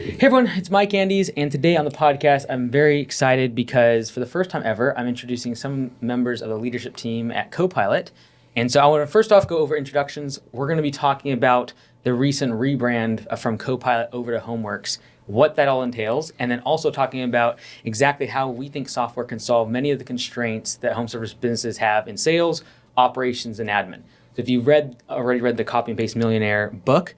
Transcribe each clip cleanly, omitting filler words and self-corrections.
Hey everyone, it's Mike Andes, and today on the podcast, I'm very excited because for the first time ever, I'm introducing some members of the leadership team at Copilot. And so I want to first off go over introductions. We're going to be talking about the recent rebrand from Copilot over to Homeworks, what that all entails, and then also talking about exactly how we think software can solve many of the constraints that home service businesses have in sales, operations, and admin. So if you've already read the Copy and Paste Millionaire book,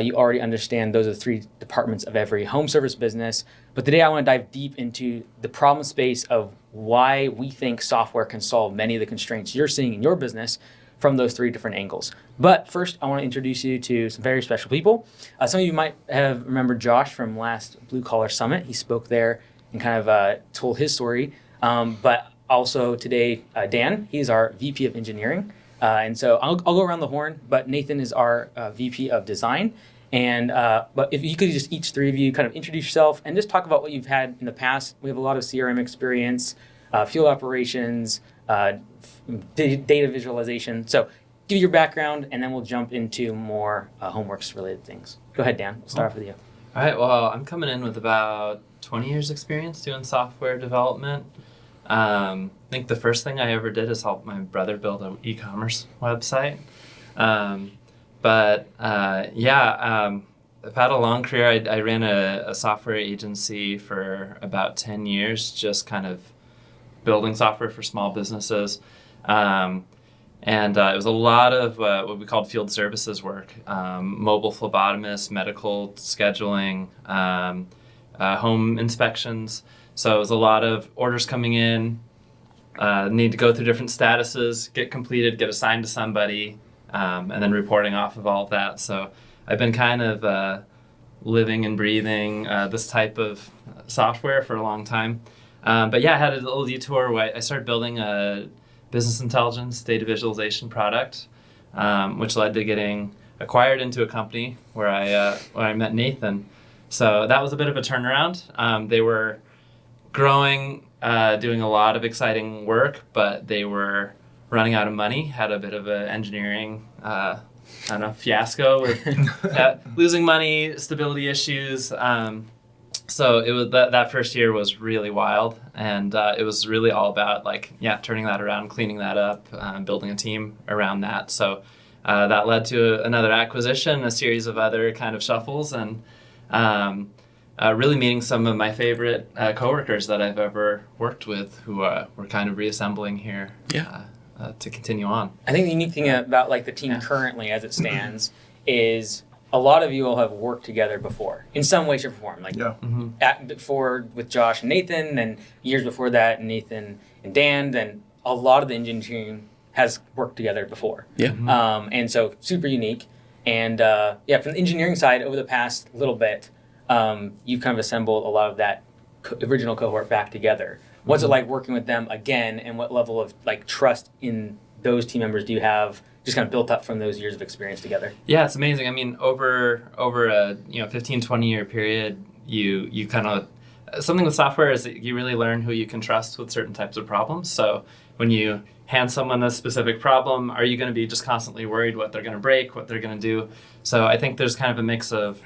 you already understand those are the three departments of every home service business. But today I want to dive deep into the problem space of why we think software can solve many of the constraints you're seeing in your business from those three different angles. But first, I want to introduce you to some very special people. Some of you might have remembered Josh from last Blue Collar Summit. He spoke there and kind of told his story. But also today, Dan, he's our VP of Engineering. And so I'll go around the horn, but Nathan is our VP of Design. And but if you could just each three of you kind of introduce yourself and just talk about what you've had in the past. We have a lot of CRM experience, field operations, data visualization. So give your background, and then we'll jump into more Homeworks related things. Go ahead, Dan. We'll start off with you. All right. Well, I'm coming in with about 20 years experience doing software development. I think the first thing I ever did is help my brother build an e-commerce website. I've had a long career. I ran a software agency for about 10 years, just kind of building software for small businesses. It was a lot of what we called field services work, mobile phlebotomists, medical scheduling, home inspections. So it was a lot of orders coming in, need to go through different statuses, get completed, get assigned to somebody, and then reporting off of all of that. So I've been kind of living and breathing this type of software for a long time. I had a little detour where I started building a business intelligence data visualization product, which led to getting acquired into a company where I met Nathan. So that was a bit of a turnaround. They were growing, doing a lot of exciting work, but they were running out of money, had a bit of an engineering fiasco with losing money, stability issues. So it was that first year was really wild, and it was really all about turning that around, cleaning that up, building a team around that. So that led to another acquisition, a series of other kind of shuffles, and really meeting some of my favorite coworkers that I've ever worked with, who we're kind of reassembling here to continue on. I think the unique thing about the team currently as it stands is a lot of you all have worked together before in some way, shape, or form. Before with Josh and Nathan, then years before that, Nathan and Dan, then a lot of the engineering has worked together before. And so super unique. And from the engineering side, over the past little bit, you've kind of assembled a lot of that original cohort back together. What's it like working with them again, and what level of trust in those team members do you have just kind of built up from those years of experience together? Yeah, it's amazing. I mean, over a 15, 20 year period, you kind of, something with software is that you really learn who you can trust with certain types of problems. So when you hand someone a specific problem, are you going to be just constantly worried what they're going to break, what they're going to do? So I think there's kind of a mix of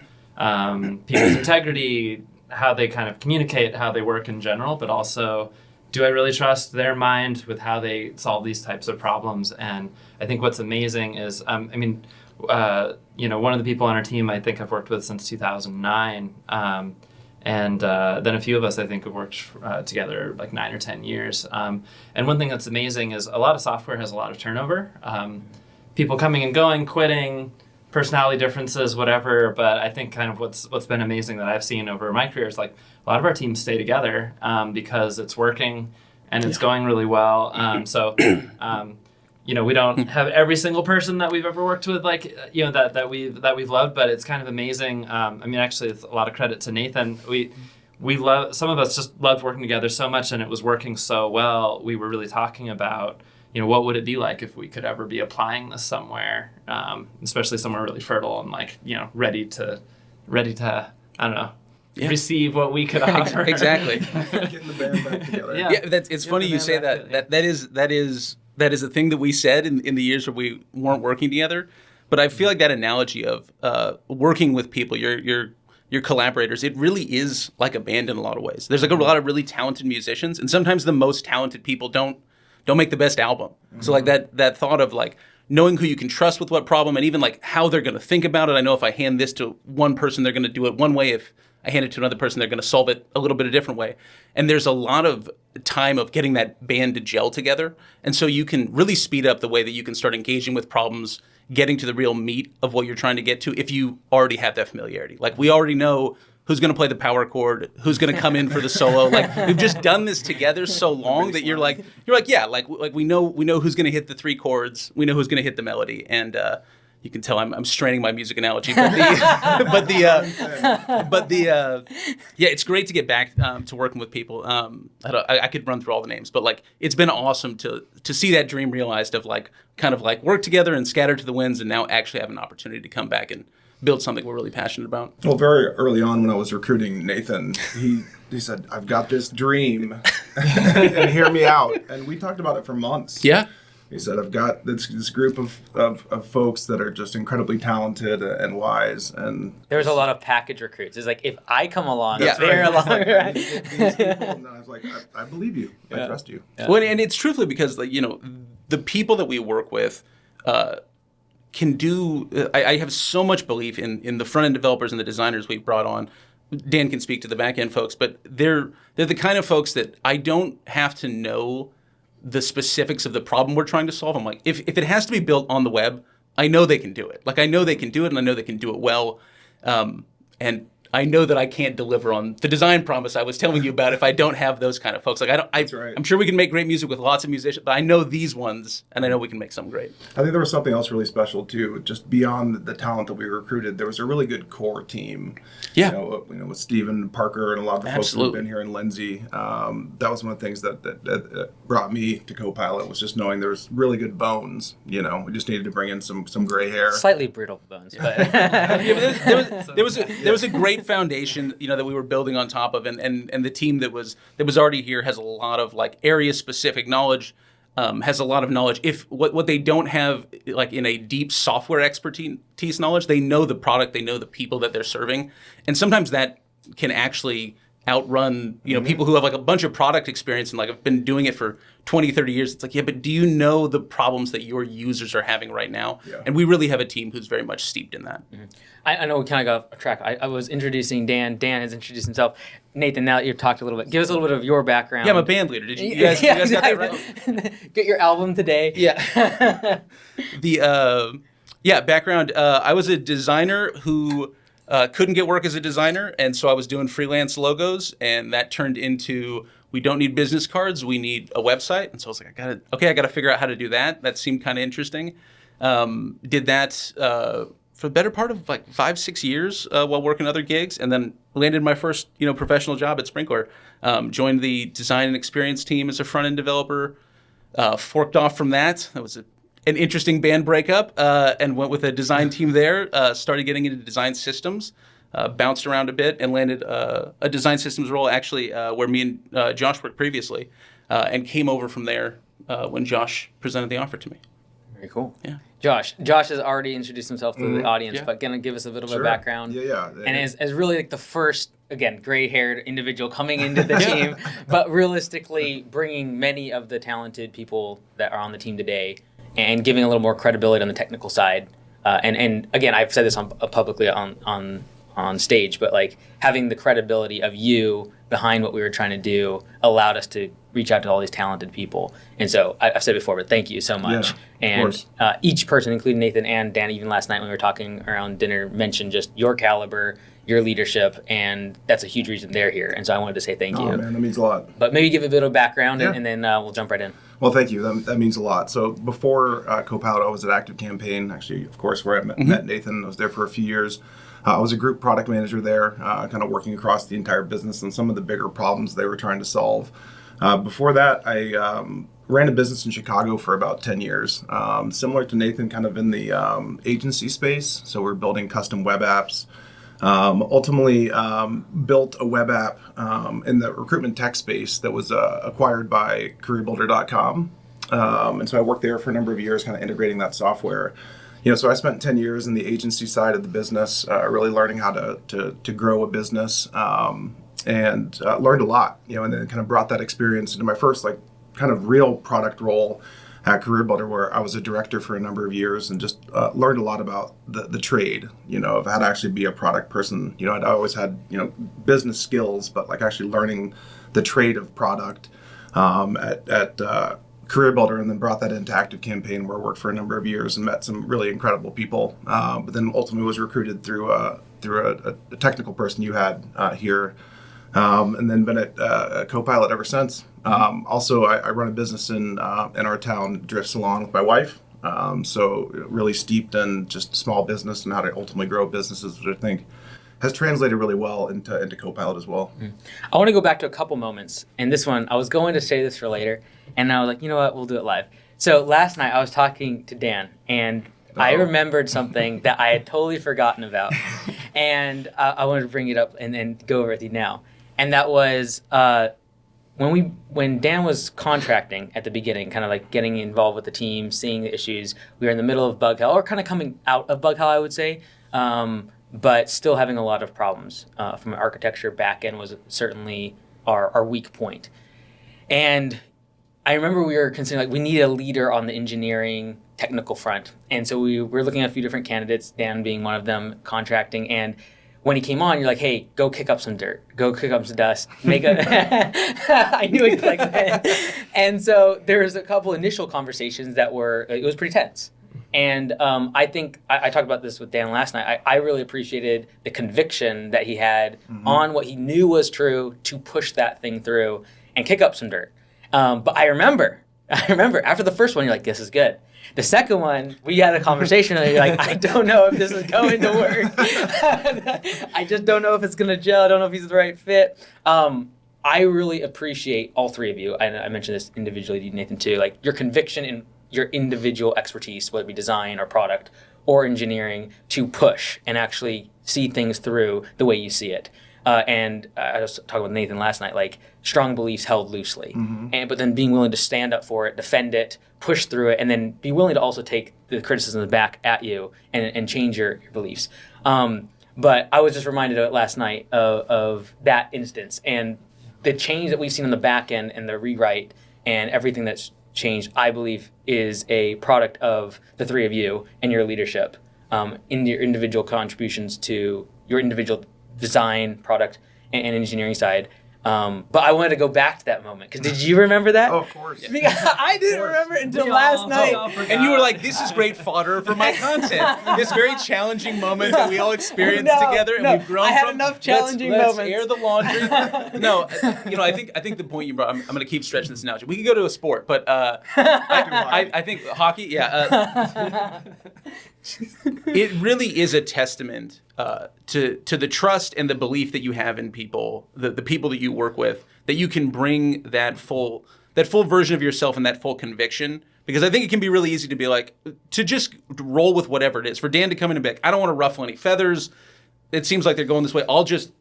people's integrity, how they kind of communicate, how they work in general, but also, do I really trust their mind with how they solve these types of problems? And I think what's amazing is, one of the people on our team I think I've worked with since 2009, and then a few of us I think have worked together 9 or 10 years. And one thing that's amazing is a lot of software has a lot of turnover. People coming and going, quitting, personality differences, whatever. But I think kind of what's been amazing that I've seen over my career is a lot of our teams stay together because it's working and it's going really well. We don't have every single person that we've ever worked with that we've loved, but it's kind of amazing. Actually, it's a lot of credit to Nathan. We love, some of us just loved working together so much, and it was working so well. We were really talking about, what would it be like if we could ever be applying this somewhere, especially somewhere really fertile and ready to, I don't know, receive what we could offer. Exactly. Getting the band back together. It's funny you say that. That is a thing that we said in the years where we weren't working together. But I feel like that analogy of working with people, you're your collaborators, it really is like a band in a lot of ways. There's like a lot of really talented musicians, and sometimes the most talented people don't make the best album. So like that thought of like knowing who you can trust with what problem, and even like how they're going to think about it. I know if I hand this to one person, they're going to do it one way. If I hand it to another person, they're going to solve it a little bit a different way. And there's a lot of time of getting that band to gel together. And so you can really speed up the way that you can start engaging with problems, getting to the real meat of what you're trying to get to if you already have that familiarity. Like we already know who's going to play the power chord, who's going to come in for the solo. Like we've just done this together so long that you're like, yeah, like we know who's going to hit the three chords. We know who's going to hit the melody. And you can tell I'm straining my music analogy, but yeah, it's great to get back to working with people. I could run through all the names, but like it's been awesome to see that dream realized of like kind of like work together and scatter to the winds, and now actually have an opportunity to come back and build something we're really passionate about. Well, very early on when I was recruiting Nathan, he said, "I've got this dream, and hear me out." And we talked about it for months. Yeah. He said, "I've got this group of folks that are just incredibly talented and wise." And There's a lot of package recruits. It's like, if I come along, Yeah. they're along, right? These people, and I was like, I believe you. I trust you. Yeah. Well, and it's truthfully because like the people that we work with can do. I have so much belief in the front end developers and the designers we've brought on. Dan can speak to the back end folks, but they're the kind of folks that I don't have to know the specifics of the problem we're trying to solve. I'm like, if it has to be built on the web, I know they can do it. Like I know they can do it, and I know they can do it well. And I know that I can't deliver on the design promise I was telling you about if I don't have those kind of folks. Like That's right. I'm sure we can make great music with lots of musicians, but I know these ones, and I know we can make some great. I think there was something else really special too. Just beyond the talent that we recruited, there was a really good core team. Yeah. With Stephen Parker and a lot of the folks who've Absolutely. been here, in Lindsay. That was one of the things that brought me to Copilot, was just knowing there was really good bones. We just needed to bring in some gray hair. Slightly brittle bones, but Yeah, but there was a great foundation, that we were building on top of, and the team that was already here has a lot of like area specific knowledge, has a lot of knowledge. If what they don't have, like in a deep software expertise knowledge, they know the product, they know the people that they're serving, and sometimes that can actually outrun people who have like a bunch of product experience and like have been doing it for 20, 30 years. It's like, yeah, but do you know the problems that your users are having right now? Yeah. And we really have a team who's very much steeped in that. I know we kind of got off track. I was introducing Dan. Dan has introduced himself. Nathan, now that you've talked a little bit, give us a little bit of your background. Yeah, I'm a band leader. Did you guys got that right? Get your album today. Yeah. Background. I was a designer who couldn't get work as a designer, and so I was doing freelance logos, and that turned into, we don't need business cards, we need a website. And so I was like, I gotta figure out how to do that. That seemed kind of interesting. Did that for the better part of like 5-6 years while working other gigs, and then landed my first professional job at Sprinkler. Joined the design and experience team as a front end developer. Forked off from that. That was an interesting band breakup, and went with a design team there. Started getting into design systems. Bounced around a bit and landed a design systems role, actually, where me and Josh worked previously, and came over from there when Josh presented the offer to me. Very cool. Yeah. Josh has already introduced himself to the audience, Yeah. but gonna give us a bit of a Sure. background. Yeah. And as really like the first, again, gray-haired individual coming into the team, but realistically bringing many of the talented people that are on the team today and giving a little more credibility on the technical side. And again, I've said this publicly on stage, but like having the credibility of you behind what we were trying to do allowed us to reach out to all these talented people. And so I've said before, but thank you so much. Yeah, of course. And each person, including Nathan and Dan, even last night when we were talking around dinner, mentioned just your caliber, your leadership, and that's a huge reason they're here. And so I wanted to say thank you. Oh, man, that means a lot. But maybe give a bit of background, Yeah. and then we'll jump right in. Well, thank you. That means a lot. So before Copilot, I was at Active Campaign, actually, of course, where I met Nathan. I was there for a few years. I was a group product manager there, kind of working across the entire business on some of the bigger problems they were trying to solve. Before that, I ran a business in Chicago for about 10 years, similar to Nathan, kind of in the agency space. So we're building custom web apps. Ultimately built a web app in the recruitment tech space that was acquired by careerbuilder.com. And so I worked there for a number of years, kind of integrating that software. So I spent 10 years in the agency side of the business, really learning how to grow a business, and learned a lot, and then kind of brought that experience into my first kind of real product role at Career Builder, where I was a director for a number of years and just learned a lot about the trade, of how to actually be a product person. I'd always had, business skills, but actually learning the trade of product at Career Builder, and then brought that into Active Campaign, where I worked for a number of years and met some really incredible people. But then ultimately was recruited through a technical person you had here, and then been at Copilot ever since. Also, I run a business in our town, Drift Salon, with my wife. So really steeped in just small business and how to ultimately grow businesses, which I think has translated really well into Copilot as well. I want to go back to a couple moments. And this one, I was going to say this for later, and I was like, you know what, we'll do it live. So last night I was talking to Dan, and I remembered something that I had totally forgotten about. And I wanted to bring it up and then go over with you now. And that was when Dan was contracting at the beginning, kind of getting involved with the team, seeing the issues. We were in the middle of bug hell, or kind of coming out of bug hell, I would say. But still having a lot of problems from an architecture. Back end was certainly our weak point. And I remember we were considering we need a leader on the engineering technical front. And so we were looking at a few different candidates, Dan being one of them, contracting. And when he came on, you're like, hey, go kick up some dirt, go kick up some dust, make a, I knew it like that. And so there was a couple initial conversations that it was pretty tense. And I think I talked about this with Dan last night. I really appreciated the conviction that he had on what he knew was true to push that thing through and kick up some dirt. But I remember after the first one, you're like, this is good. The second one, we had a conversation and you're like, I don't know if this is going to work. I just don't know if it's going to gel. I don't know if he's the right fit. I really appreciate all three of you. I mentioned this individually to you, Nathan, too. Your conviction in your individual expertise, whether it be design or product or engineering, to push and actually see things through the way you see it. And I was talking with Nathan last night, strong beliefs held loosely, but then being willing to stand up for it, defend it, push through it, and then be willing to also take the criticism back at you and change your beliefs. But I was just reminded of it last night of that instance, and the change that we've seen on the back end and the rewrite and everything that's changed, I believe, is a product of the three of you and your leadership in your individual contributions to your individual design, product, and engineering side. But I wanted to go back to that moment, because did you remember that? Oh, of course. Because I didn't remember it until last night. And you were like, this is great fodder for my content. This very challenging moment that we all experienced together and we've grown from. I had enough challenging let's moments. air the laundry. No, I think the point you brought, I'm going to keep stretching this analogy. We could go to a sport, but I think hockey, yeah. It really is a testament to the trust and the belief that you have in people, the people that you work with, that you can bring that full version of yourself and that full conviction. Because I think it can be really easy to be to just roll with whatever it is. For Dan to come in and be like, I don't want to ruffle any feathers. It seems like they're going this way. I'll just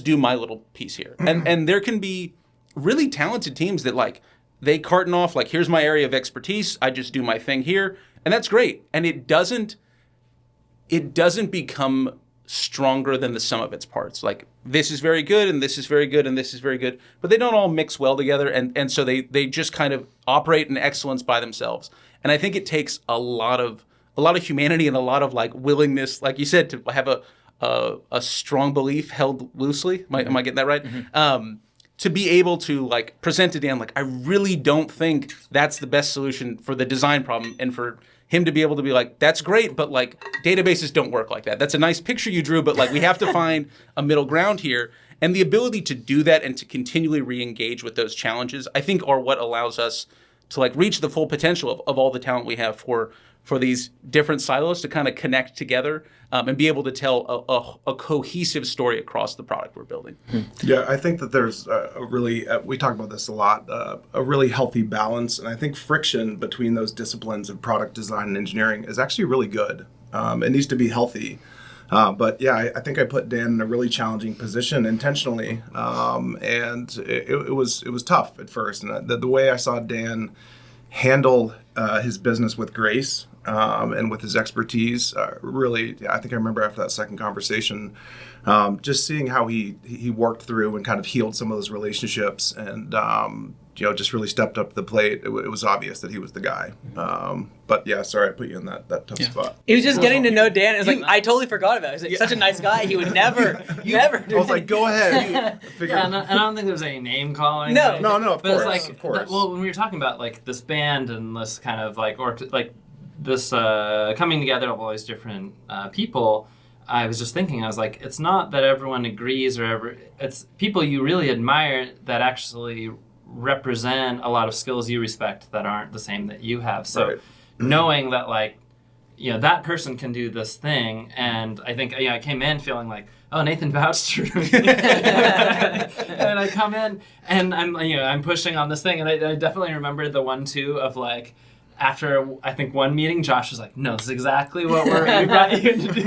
do my little piece here. And there can be really talented teams that they carton off here's my area of expertise. I just do my thing here, and that's great. And it doesn't become stronger than the sum of its parts. This is very good, and this is very good, and this is very good, but they don't all mix well together, and so they just kind of operate in excellence by themselves. And I think it takes a lot of humanity and a lot of willingness, like you said, to have a strong belief held loosely. Am I getting that right? Mm-hmm. To be able to present to Dan, I really don't think that's the best solution for the design problem, and for him to be able to be that's great, but databases don't work like that. That's a nice picture you drew, but we have to find a middle ground here. And the ability to do that and to continually re-engage with those challenges, I think, are what allows us to reach the full potential of all the talent we have for these different silos to kind of connect together and be able to tell a cohesive story across the product we're building. Yeah, I think that there's a really, we talk about this a lot, a really healthy balance. And I think friction between those disciplines of product design and engineering is actually really good. It needs to be healthy. But yeah, I think I put Dan in a really challenging position intentionally. And it was tough at first. And the way I saw Dan handle his business with grace and with his expertise. Really, I think I remember after that second conversation, just seeing how he worked through and kind of healed some of those relationships, and just really stepped up to the plate. It was obvious that he was the guy. But yeah, sorry I put you in that tough spot. He was just getting to know Dan. It was like, I totally forgot about it. He was like, such a nice guy. He would never do I was like, go ahead. And I don't think there's any name calling. No. Of but course. it's like, of course. well, when we were talking about like this band and this kind of like, or like this coming together of all these different people, I was just thinking, I was like, it's not that everyone agrees it's people you really admire that actually represent a lot of skills you respect that aren't the same that you have. So Right. knowing that like, that person can do this thing, and I think I came in feeling like, oh, Nathan vouched for me, and I come in and I'm pushing on this thing, and I definitely remember the one too of like, after I think one meeting, Josh was like, "No, this is exactly what we brought you to do."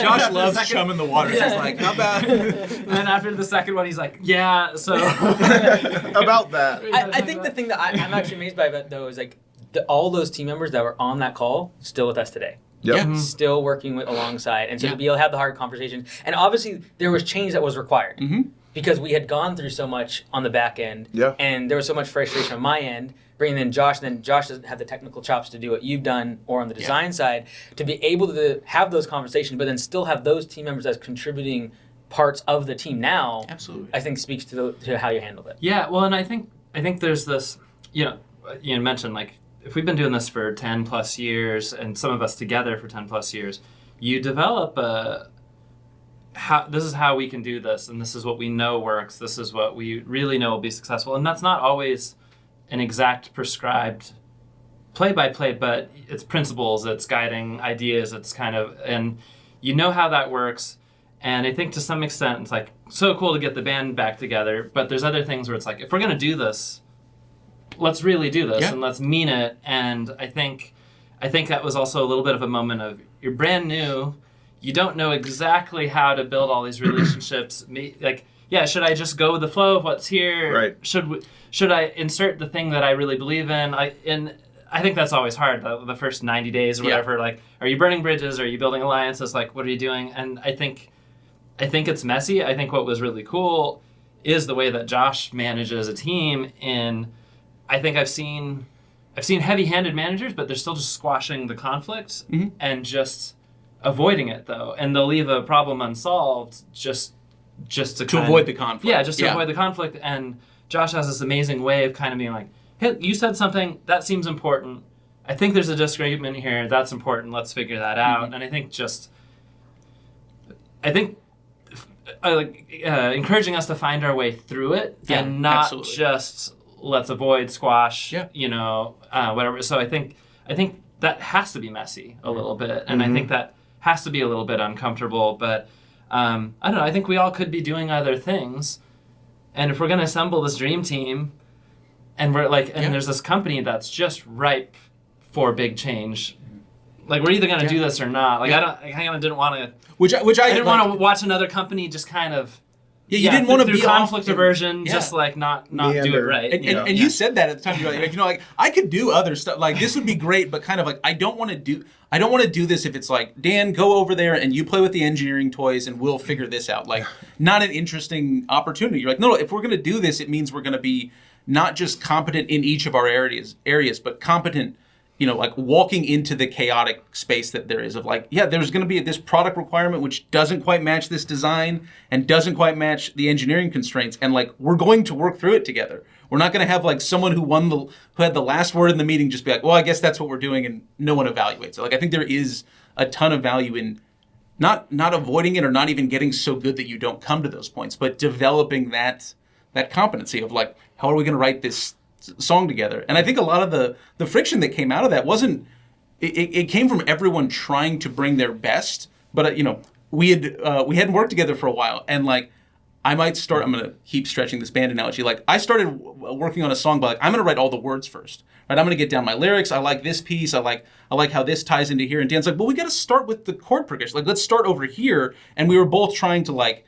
Josh loves chum in the water. He's like, how about? And then after the second one, he's like, "Yeah, so." About that. I think the thing that I'm actually amazed by though is like all those team members that were on that call still with us today. Yep. Yeah. Still working alongside, and so to be able to have the hard conversation, and obviously there was change that was required because we had gone through so much on the back end, and there was so much frustration on my end, bringing in Josh, and then Josh doesn't have the technical chops to do what you've done, or on the design side, to be able to have those conversations, but then still have those team members as contributing parts of the team now. Absolutely. I think speaks to how you handled it. Yeah, well, and I think there's this, you mentioned like, if we've been doing this for 10 plus years, and some of us together for 10 plus years, you develop this is how we can do this, and this is what we know works, this is what we really know will be successful. And that's not always an exact prescribed play-by-play, but it's principles, it's guiding ideas, it's kind of, and how that works. And I think to some extent, it's like so cool to get the band back together, but there's other things where it's like, if we're going to do this, let's really do this and let's mean it. And I think that was also a little bit of a moment of, you're brand new, you don't know exactly how to build all these relationships. Like, should I just go with the flow of what's here? Right. Should I insert the thing that I really believe in? I think that's always hard, the first 90 days or whatever. Like, are you burning bridges? Are you building alliances? Like, what are you doing? And I think it's messy. I think what was really cool is the way that Josh manages a team. And I think I've seen heavy-handed managers, but they're still just squashing the conflict and just avoiding it, though. And they'll leave a problem unsolved just to avoid the conflict. Yeah, just to avoid the conflict. And Josh has this amazing way of kind of being like, hey, you said something, that seems important. I think there's a disagreement here, that's important, let's figure that out. And I think encouraging us to find our way through it and not just let's avoid squash, whatever. So I think that has to be messy a little bit, and I think that has to be a little bit uncomfortable. But I don't know. I think we all could be doing other things, and if we're gonna assemble this dream team, and we're like, and there's this company that's just ripe for big change. Like, we're either gonna do this or not. Like, I kind of didn't want to. Which I didn't want to watch another company just kind of. Yeah, you didn't want to be conflict aversion, just like not do it right. And you said that at the time. You're like, I could do other stuff. Like, this would be great, but kind of like, I don't want to do this if it's like, Dan, go over there and you play with the engineering toys and we'll figure this out. Like, not an interesting opportunity. You're like, no, if we're going to do this, it means we're going to be not just competent in each of our areas, but competent, like walking into the chaotic space that there is of like, there's going to be this product requirement which doesn't quite match this design and doesn't quite match the engineering constraints, and like, we're going to work through it together. We're not going to have like someone who had the last word in the meeting just be like, well, I guess that's what we're doing, and no one evaluates it. Like, I think there is a ton of value in not avoiding it or not even getting so good that you don't come to those points, but developing that competency of like, how are we going to write this song together? And I think a lot of the friction that came out of that wasn't, it came from everyone trying to bring their best, but we hadn't worked together for a while, and like, I'm going to keep stretching this band analogy. Like, I started working on a song, but like, I'm going to write all the words first, right? I'm going to get down my lyrics. I like this piece. I like how this ties into here. And Dan's like, well, we got to start with the chord progression. Like, let's start over here. And we were both trying to like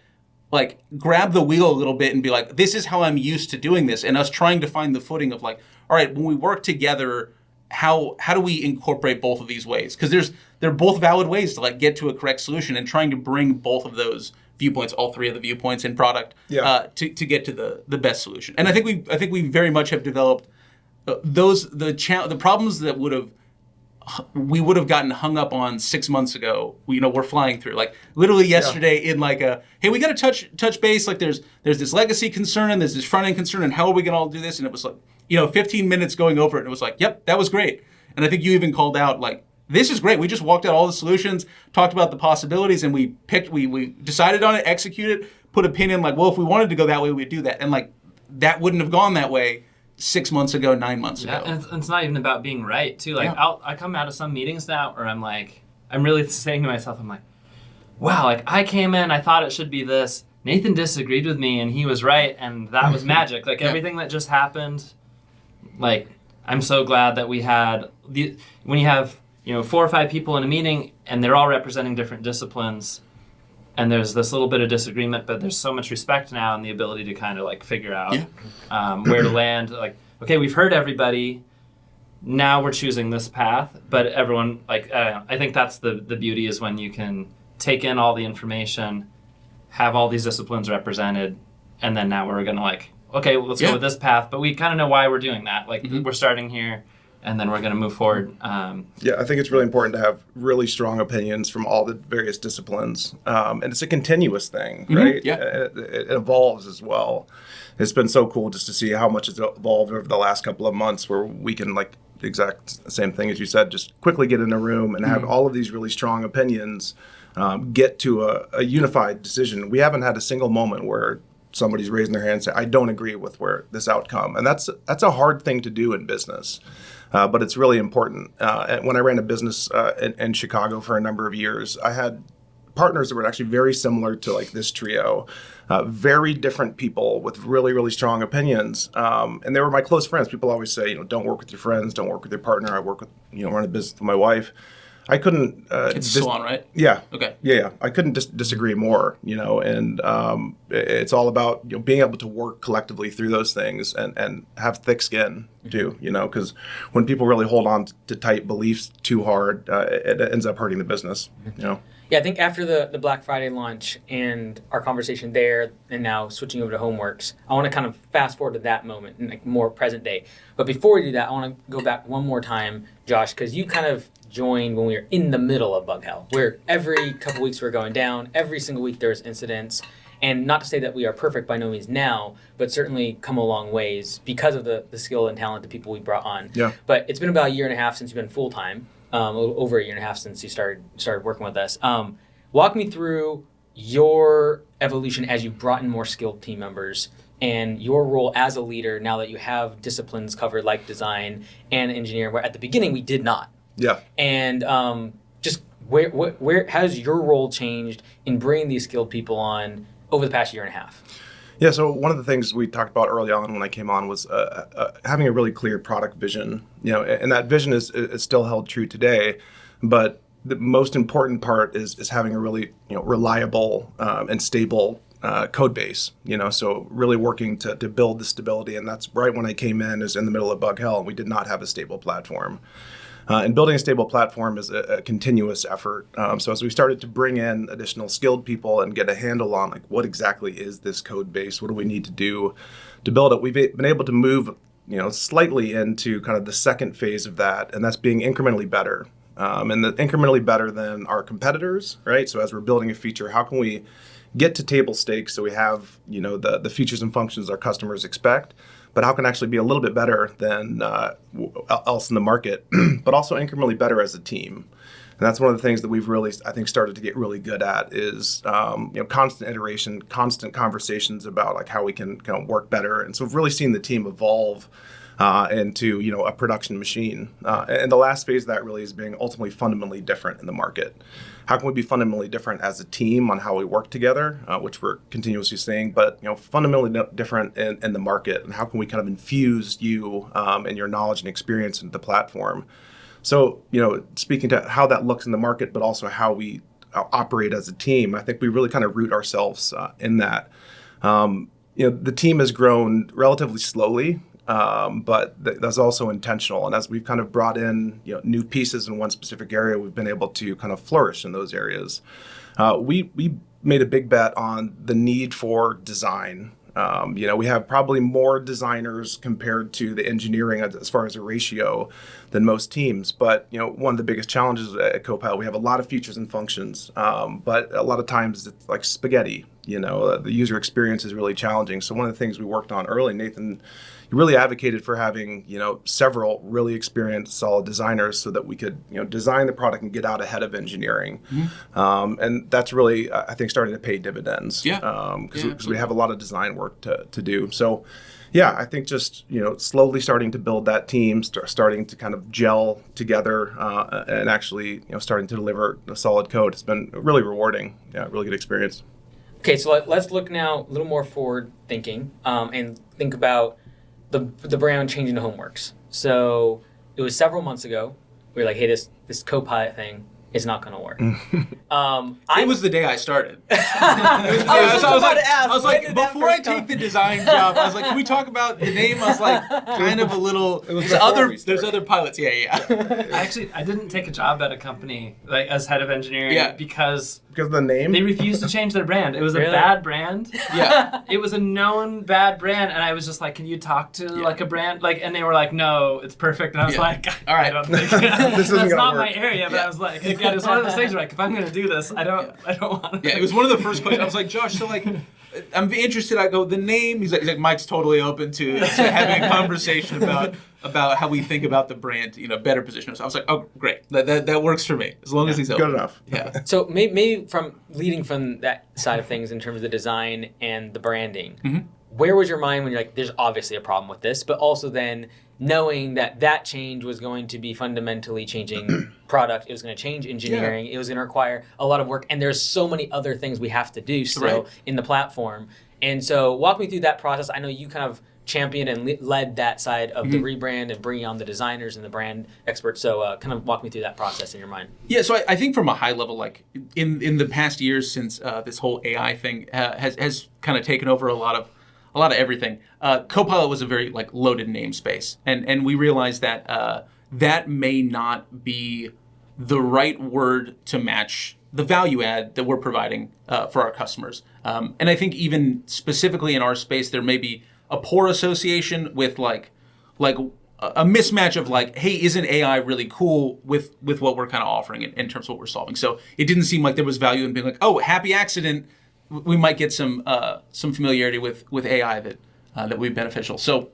grab the wheel a little bit and be like, this is how I'm used to doing this. And us trying to find the footing of like, all right, when we work together, how do we incorporate both of these ways? Because they're both valid ways to like get to a correct solution, and trying to bring both of those viewpoints, all three of the viewpoints in product, to get to the best solution. And I think we very much have developed the problems that we would have gotten hung up on 6 months ago. We're flying through. Like literally yesterday in like hey, we got to touch base. Like there's this legacy concern and there's this front end concern, and how are we going to all do this? And it was like 15 minutes going over it, and it was like, yep, that was great. And I think you even called out like, this is great. We just walked out all the solutions, talked about the possibilities, and we decided on it, executed, put a pin in like, well, if we wanted to go that way, we'd do that. And like that wouldn't have gone that way 6 months ago, 9 months ago. And it's not even about being right too. Like I come out of some meetings now where I'm really saying to myself, I'm like, wow, like I came in, I thought it should be this. Nathan disagreed with me and he was right, and that was magic. Like everything that just happened, like I'm so glad that we had when you have 4 or 5 people in a meeting and they're all representing different disciplines, and there's this little bit of disagreement, but there's so much respect now and the ability to kind of like figure out where to land. Like, okay, we've heard everybody. Now we're choosing this path, but everyone I think that's the beauty, is when you can take in all the information, have all these disciplines represented, and then now we're gonna okay, well, let's go with this path, but we kind of know why we're doing that. Like we're starting here, and then we're going to move forward. I think it's really important to have really strong opinions from all the various disciplines. And it's a continuous thing, right? Yeah. It evolves as well. It's been so cool just to see how much it's evolved over the last couple of months, where we can, like the exact same thing as you said, just quickly get in a room and have all of these really strong opinions get to a unified decision. We haven't had a single moment where somebody's raising their hand and say, I don't agree with where this outcome. And that's a hard thing to do in business. But it's really important. When I ran a business in Chicago for a number of years, I had partners that were actually very similar to like this trio, very different people with really, really strong opinions. And they were my close friends. People always say, don't work with your friends, don't work with your partner. I work with, run a business with my wife. I couldn't. It's still on, right? Yeah. Okay. Yeah. I couldn't disagree more. And it's all about being able to work collectively through those things and have thick skin too. Because when people really hold on to tight beliefs too hard, it ends up hurting the business. Yeah, I think after the Black Friday launch and our conversation there, and now switching over to Homeworks, I want to kind of fast forward to that moment and like more present day. But before we do that, I want to go back one more time, Josh, because you kind of joined when we were in the middle of bug hell, where every couple weeks we were going down, every single week there's incidents. And not to say that we are perfect by no means now, but certainly come a long ways because of the skill and talent of the people we brought on. Yeah. But it's been about a year and a half since you've been full-time, over a year and a half since you started working with us. Walk me through your evolution as you brought in more skilled team members and your role as a leader now that you have disciplines covered like design and engineering, where at the beginning we did not. Yeah. And just where has your role changed in bringing these skilled people on over the past year and a half? Yeah, so one of the things we talked about early on when I came on was having a really clear product vision. And that vision is still held true today, but the most important part is having a really reliable and stable code base. So really working to build the stability, and that's right when I came in is in the middle of bug hell, and we did not have a stable platform. And building a stable platform is a continuous effort. So as we started to bring in additional skilled people and get a handle on like what exactly is this code base, what do we need to do to build it, we've been able to move slightly into kind of the second phase of that, and that's being incrementally better. And the incrementally better than our competitors, right? So as we're building a feature, how can we get to table stakes so we have the features and functions our customers expect, but how can actually be a little bit better than else in the market, but also incrementally better as a team. And that's one of the things that we've really, I think, started to get really good at is constant iteration, constant conversations about like how we can kind of work better. And so we've really seen the team evolve into a production machine. And the last phase of that really is being ultimately fundamentally different in the market. How can we be fundamentally different as a team on how we work together, which we're continuously saying, but fundamentally different in the market, and how can we kind of infuse you and your knowledge and experience into the platform? So speaking to how that looks in the market, but also how we operate as a team, I think we really kind of root ourselves in that. The team has grown relatively slowly but that's also intentional. And as we've kind of brought in new pieces in one specific area, we've been able to kind of flourish in those areas. We made a big bet on the need for design. We have probably more designers compared to the engineering as far as a ratio than most teams. But, one of the biggest challenges at Copilot, we have a lot of features and functions, but a lot of times it's like spaghetti. The user experience is really challenging. So one of the things we worked on early, Nathan, he really advocated for having, several really experienced, solid designers so that we could, design the product and get out ahead of engineering. And that's really, I think, starting to pay dividends. Because we have a lot of design work to do. So, yeah, I think just, slowly starting to build that team, starting to kind of gel together and actually, starting to deliver a solid code. It's been really rewarding. Yeah, really good experience. Okay, so let's look now a little more forward thinking and think about the brand changing to Homeworks. So it was several months ago. We were like, hey, this Copilot thing is not going to work. It was the day I started. I was like, before I take the design job, I was like, can we talk about the name? I was like, kind of a little. There's other pilots. Yeah. I didn't take a job at a company like as head of engineering because of the name? They refused to change their brand. It was Really? a bad brand. Yeah. It was a known bad brand, and I was just like, can you talk to like a brand? And they were like, no, it's perfect. And I was like, all right, I don't think This isn't that's gonna not work. my area. But I was like, again, it's one of those things where like, if I'm going to do this, I don't want to. Yeah, it was one of the first questions. I was like, Josh, so like, I'm interested. I go, the name. He's like, Mike's totally open to having a conversation about how we think about the brand, better position. So I was like, oh, great. That works for me, as long as he's open. Good enough. Yeah. So maybe from leading from that side of things in terms of the design and the branding, where was your mind when you're like, there's obviously a problem with this, but also then knowing that change was going to be fundamentally changing product, it was going to change engineering, it was going to require a lot of work, and there's so many other things we have to do still in the platform. And so walk me through that process. I know you kind of championed and led that side of the rebrand and bringing on the designers and the brand experts. So kind of walk me through that process in your mind. Yeah, so I think from a high level, like in the past years since this whole AI thing has kind of taken over a lot of everything, Copilot was a very loaded namespace, and we realized that that may not be the right word to match the value add that we're providing for our customers. And I think even specifically in our space, there may be a poor association with like a mismatch of hey, isn't AI really cool with what we're kind of offering in terms of what we're solving? So it didn't seem like there was value in being like, oh, happy accident. We might get some familiarity with AI that would be beneficial. So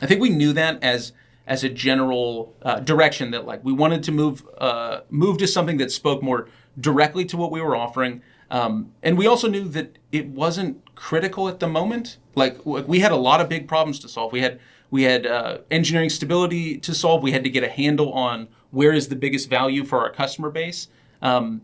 I think we knew that as a general direction that we wanted to move to something that spoke more directly to what we were offering. And we also knew that it wasn't critical at the moment. We had a lot of big problems to solve. We had engineering stability to solve. We had to get a handle on where is the biggest value for our customer base. And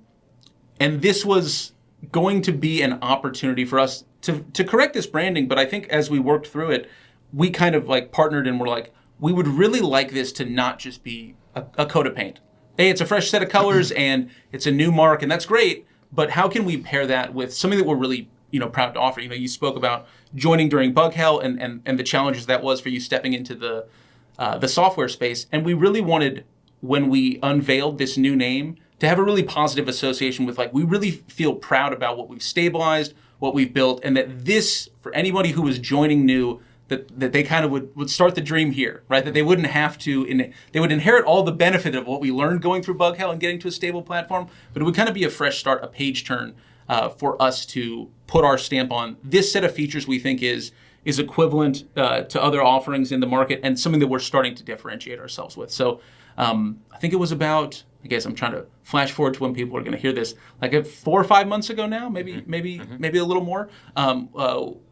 this was going to be an opportunity for us to correct this branding. But I think as we worked through it, we kind of partnered and were like, we would really like this to not just be a coat of paint. Hey, it's a fresh set of colors and it's a new mark, and that's great. But how can we pair that with something that we're really proud to offer? You spoke about joining during bug hell and the challenges that was for you stepping into the software space. And we really wanted, when we unveiled this new name, to have a really positive association with we really feel proud about what we've stabilized, what we've built, and that this, for anybody who was joining new, that they kind of would start the dream here, right? That they wouldn't have to, they would inherit all the benefit of what we learned going through bug hell and getting to a stable platform, but it would kind of be a fresh start, a page turn for us to put our stamp on this set of features we think is equivalent to other offerings in the market and something that we're starting to differentiate ourselves with. So I think it was about, I guess I'm trying to flash forward to when people are going to hear this, 4 or 5 months ago now, maybe a little more.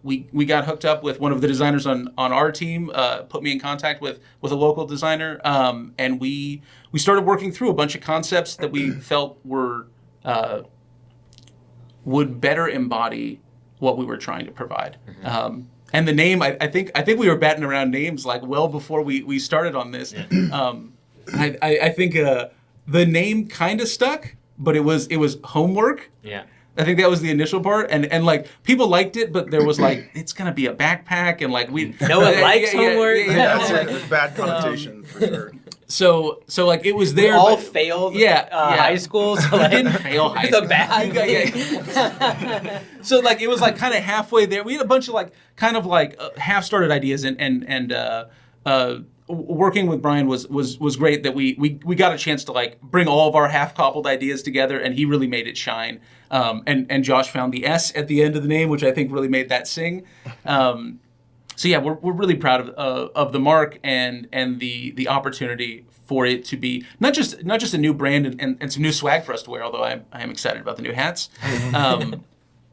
We got hooked up with one of the designers on our team, put me in contact with a local designer, and we started working through a bunch of concepts that we felt would better embody what we were trying to provide. And the name, I think we were batting around names well before we started on this. I think the name kind of stuck, but it was homework. Yeah. I think that was the initial part, and like people liked it, but there was like it's gonna be a backpack, and like no one likes homework. There's bad connotation for sure. So like it was there. We all but- failed Yeah. high school. So I like, didn't fail high the school. bad Yeah. So like it was like kind of halfway there. We had a bunch of like kind of like half-started ideas, and working with Brian was great. That we got a chance to like bring all of our half-cobbled ideas together, and he really made it shine. And Josh found the S at the end of the name, which I think really made that sing. So yeah, we're really proud of the mark and the opportunity for it to be not just a new brand and some new swag for us to wear. Although I am excited about the new hats.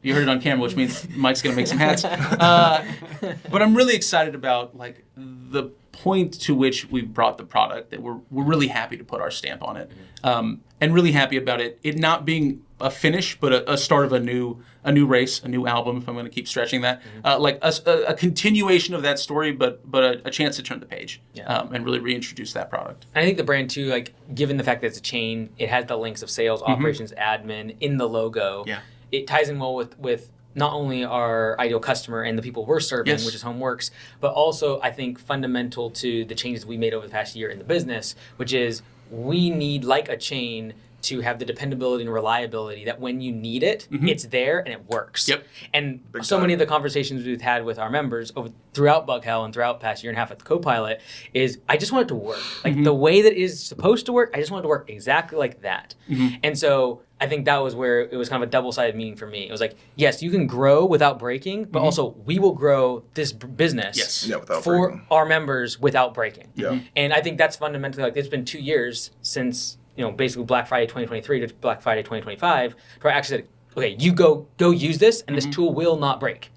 You heard it on camera, which means Mike's going to make some hats. But I'm really excited about like the point to which we've brought the product. That we're really happy to put our stamp on it, and really happy about it not being a finish, but a start of a new race, a new album. If I'm going to keep stretching that, like a continuation of that story, but a chance to turn the page, and really reintroduce that product. I think the brand too, like given the fact that it's a chain, it has the links of sales, operations, admin in the logo. Yeah. It ties in well with not only our ideal customer and the people we're serving, Yes. which is HomeWorks, but also I think fundamental to the changes we made over the past year in the business, which is we need, like a chain, to have the dependability and reliability that when you need it, it's there and it works. Yep. And Big so time. many of the conversations we've had with our members throughout Bug Hell and throughout the past year and a half at the Copilot is I just want it to work. Like the way that it is supposed to work, I just want it to work exactly like that. And so I think that was where it was kind of a double-sided meaning for me. It was like, yes, you can grow without breaking, but also we will grow this business Yes. Yeah, without for breaking. our members without breaking. Yeah. And I think that's fundamentally like it's been 2 years since basically Black Friday 2023 to Black Friday 2025, where I actually said, okay, you go use this, and this tool will not break.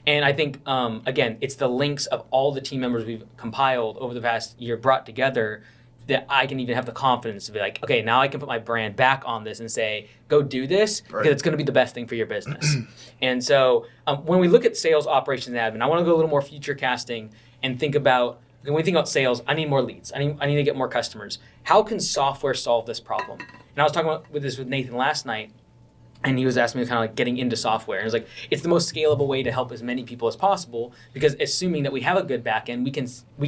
And I think again, it's the links of all the team members we've compiled over the past year brought together that I can even have the confidence to be like, okay, now I can put my brand back on this and say, go do this because it's going to be the best thing for your business. And so when we look at sales, operations, and admin, I want to go a little more future casting and think about, when we think about sales, I need more leads. I need to get more customers. How can software solve this problem? And I was talking about with Nathan last night, and he was asking me kind of like getting into software. And it was like, it's the most scalable way to help as many people as possible, because assuming that we have a good back end, we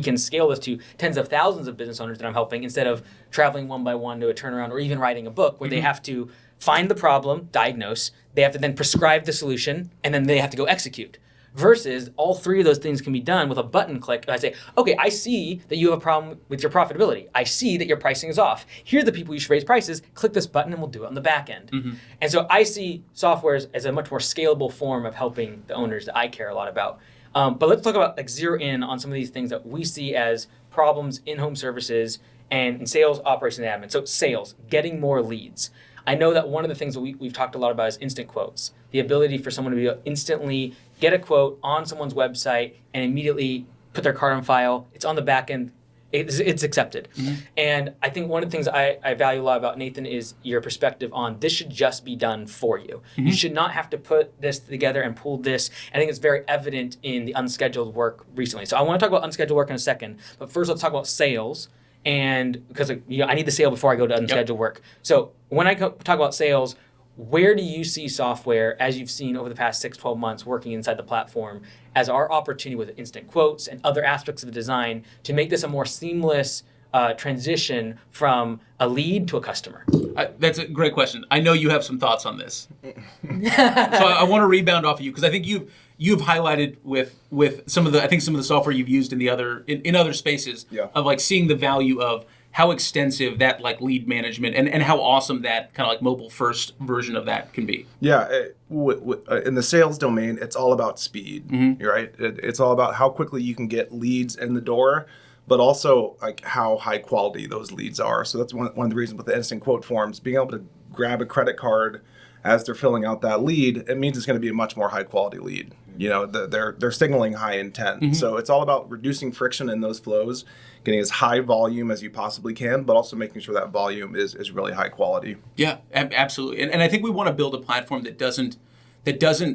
can scale this to tens of thousands of business owners that I'm helping instead of traveling one by one to a turnaround or even writing a book where they have to find the problem, diagnose, they have to then prescribe the solution, and then they have to go execute. Versus all three of those things can be done with a button click. I say, okay, I see that you have a problem with your profitability. I see that your pricing is off. Here are the people you should raise prices. Click this button and we'll do it on the back end. And so I see software as a much more scalable form of helping the owners that I care a lot about. But let's talk about like zero in on some of these things that we see as problems in home services and in sales, operations, and admin. So sales, getting more leads. I know that one of the things that we've talked a lot about is instant quotes. The ability for someone to be able to instantly get a quote on someone's website and immediately put their card on file. It's on the back end. It's accepted. And I think one of the things I value a lot about Nathan is your perspective on this should just be done for you. You should not have to put this together and pull this. I think it's very evident in the unscheduled work recently. So I want to talk about unscheduled work in a second, but first let's talk about sales. And because I need the sale before I go to unscheduled work. So when I talk about sales, where do you see software, as you've seen over the past 6-12 months working inside the platform, as our opportunity with instant quotes and other aspects of the design to make this a more seamless transition from a lead to a customer? That's a great question. I know you have some thoughts on this. So I want to rebound off of you because I think you've highlighted with some of the software you've used in the other in other spaces of like seeing the value of how extensive that like lead management and how awesome that kind of like mobile first version of that can be. Yeah, in the sales domain, it's all about speed, right? It's all about how quickly you can get leads in the door, but also like how high quality those leads are. So that's one of the reasons with the instant quote forms, being able to grab a credit card as they're filling out that lead, it means it's going to be a much more high quality lead. You know, they're signaling high intent. So it's all about reducing friction in those flows, getting as high volume as you possibly can, but also making sure that volume is really high quality. Yeah, absolutely. And I think we want to build a platform that doesn't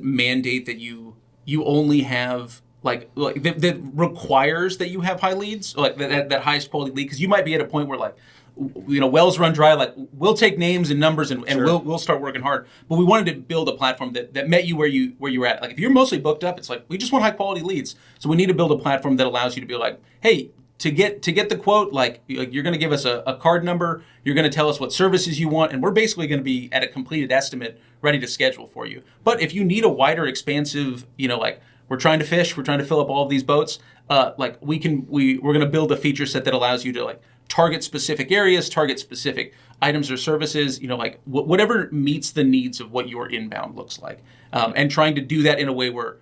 mandate that you only have that requires that you have high leads, like that highest quality lead, because you might be at a point where like, wells run dry. Like we'll take names and numbers and we'll start working hard. But we wanted to build a platform that met you where you were at. Like if you're mostly booked up, it's like we just want high quality leads. So we need to build a platform that allows you to be like, hey, to get the quote, like you're going to give us a card number, you're going to tell us what services you want, and we're basically going to be at a completed estimate ready to schedule for you. But if you need a wider, expansive, like we're trying to fish, we're trying to fill up all of these boats, like we're going to build a feature set that allows you to like target specific areas, target specific items or services, like whatever meets the needs of what your inbound looks like, and trying to do that in a way where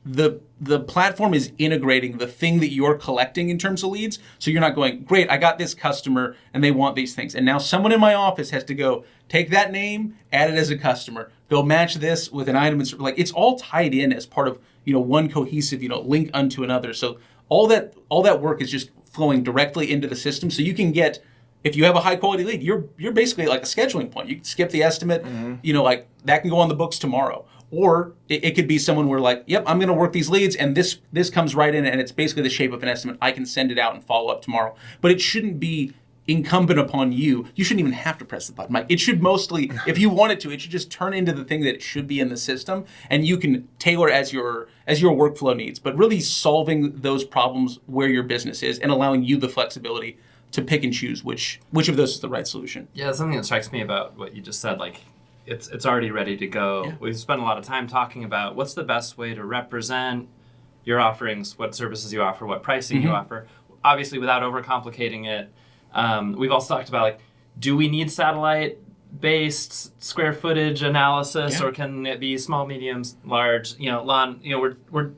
the platform is integrating the thing that you're collecting in terms of leads. So you're not going, great, I got this customer and they want these things. And now someone in my office has to go take that name, add it as a customer, go match this with an item. Like it's all tied in as part of, one cohesive, link unto another. So all that work is just flowing directly into the system. So you can get, if you have a high quality lead, you're basically like a scheduling point. You can skip the estimate, like that can go on the books tomorrow. Or it could be someone where like, yep, I'm going to work these leads and this comes right in and it's basically the shape of an estimate. I can send it out and follow up tomorrow. But it shouldn't be incumbent upon you. You shouldn't even have to press the button. Like it should mostly, if you want it to, it should just turn into the thing that it should be in the system, and you can tailor as your workflow needs. But really solving those problems where your business is and allowing you the flexibility to pick and choose which of those is the right solution. Yeah, something that strikes me about what you just said, like it's already ready to go. Yeah. We've spent a lot of time talking about what's the best way to represent your offerings, what services you offer, what pricing you offer. Obviously, without overcomplicating it, we've also talked about like, do we need satellite-based square footage analysis, or can it be small, medium, large? We're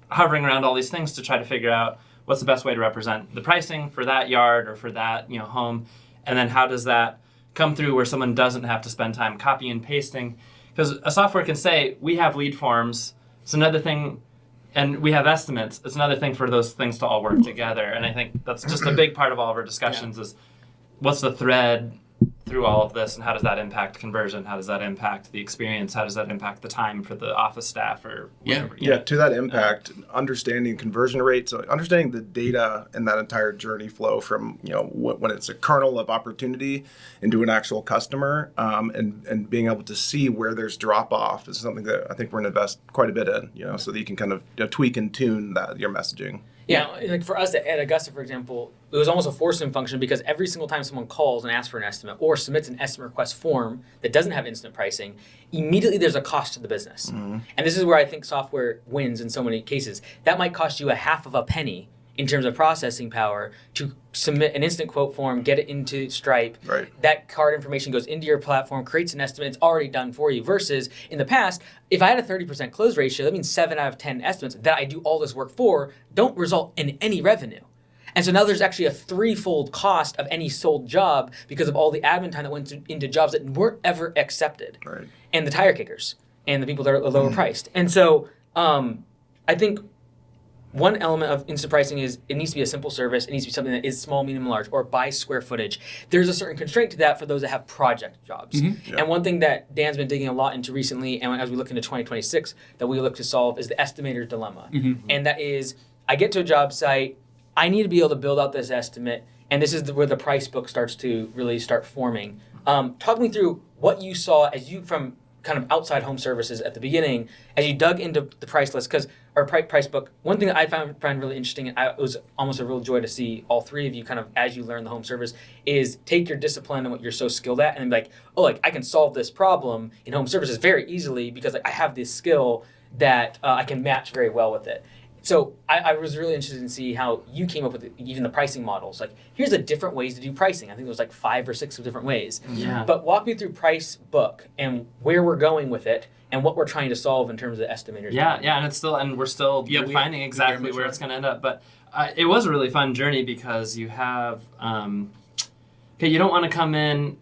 hovering around all these things to try to figure out what's the best way to represent the pricing for that yard or for that home, and then how does that come through where someone doesn't have to spend time copy and pasting, because a software can say we have lead forms. It's another thing. And we have estimates. It's another thing for those things to all work together. And I think that's just a big part of all of our discussions is what's the thread through all of this, and how does that impact conversion? How does that impact the experience? How does that impact the time for the office staff or whatever? Yeah, to that impact, understanding conversion rates, understanding the data and that entire journey flow from, when it's a kernel of opportunity into an actual customer, and being able to see where there's drop off is something that I think we're going to invest quite a bit in, so that you can kind of tweak and tune your messaging. Yeah, like for us at Augusta, for example, it was almost a forcing function because every single time someone calls and asks for an estimate or submits an estimate request form that doesn't have instant pricing, immediately there's a cost to the business. Mm-hmm. And this is where I think software wins in so many cases. That might cost you a half of a penny in terms of processing power to submit an instant quote form, get it into Stripe. Right. That card information goes into your platform, creates an estimate, it's already done for you. Versus in the past, if I had a 30% close ratio, that means 7 out of 10 estimates that I do all this work for don't result in any revenue. And so now there's actually a threefold cost of any sold job because of all the admin time that went into jobs that weren't ever accepted. Right. And the tire kickers and the people that are lower priced. And so I think one element of instant pricing is it needs to be a simple service. It needs to be something that is small, medium, large, or by square footage. There's a certain constraint to that for those that have project jobs. Mm-hmm. Yeah. And one thing that Dan's been digging a lot into recently, and as we look into 2026, that we look to solve is the estimator's dilemma. Mm-hmm. And that is, I get to a job site, I need to be able to build out this estimate, and this is where the price book starts to really start forming. Talk me through what you saw as you, from kind of outside home services at the beginning, as you dug into the price list, or price book. One thing that I find really interesting, and it was almost a real joy to see all three of you kind of as you learn the home service, is take your discipline and what you're so skilled at, and be like, I can solve this problem in home services very easily because I have this skill that I can match very well with it. So I was really interested in see how you came up with even the pricing models. Like, here's the different ways to do pricing. I think there was like 5 or 6 different ways. Yeah. But walk me through price book and where we're going with it and what we're trying to solve in terms of estimators. Yeah, and we're still refining exactly where it's going to end up. But it was a really fun journey because you have, you don't want to come in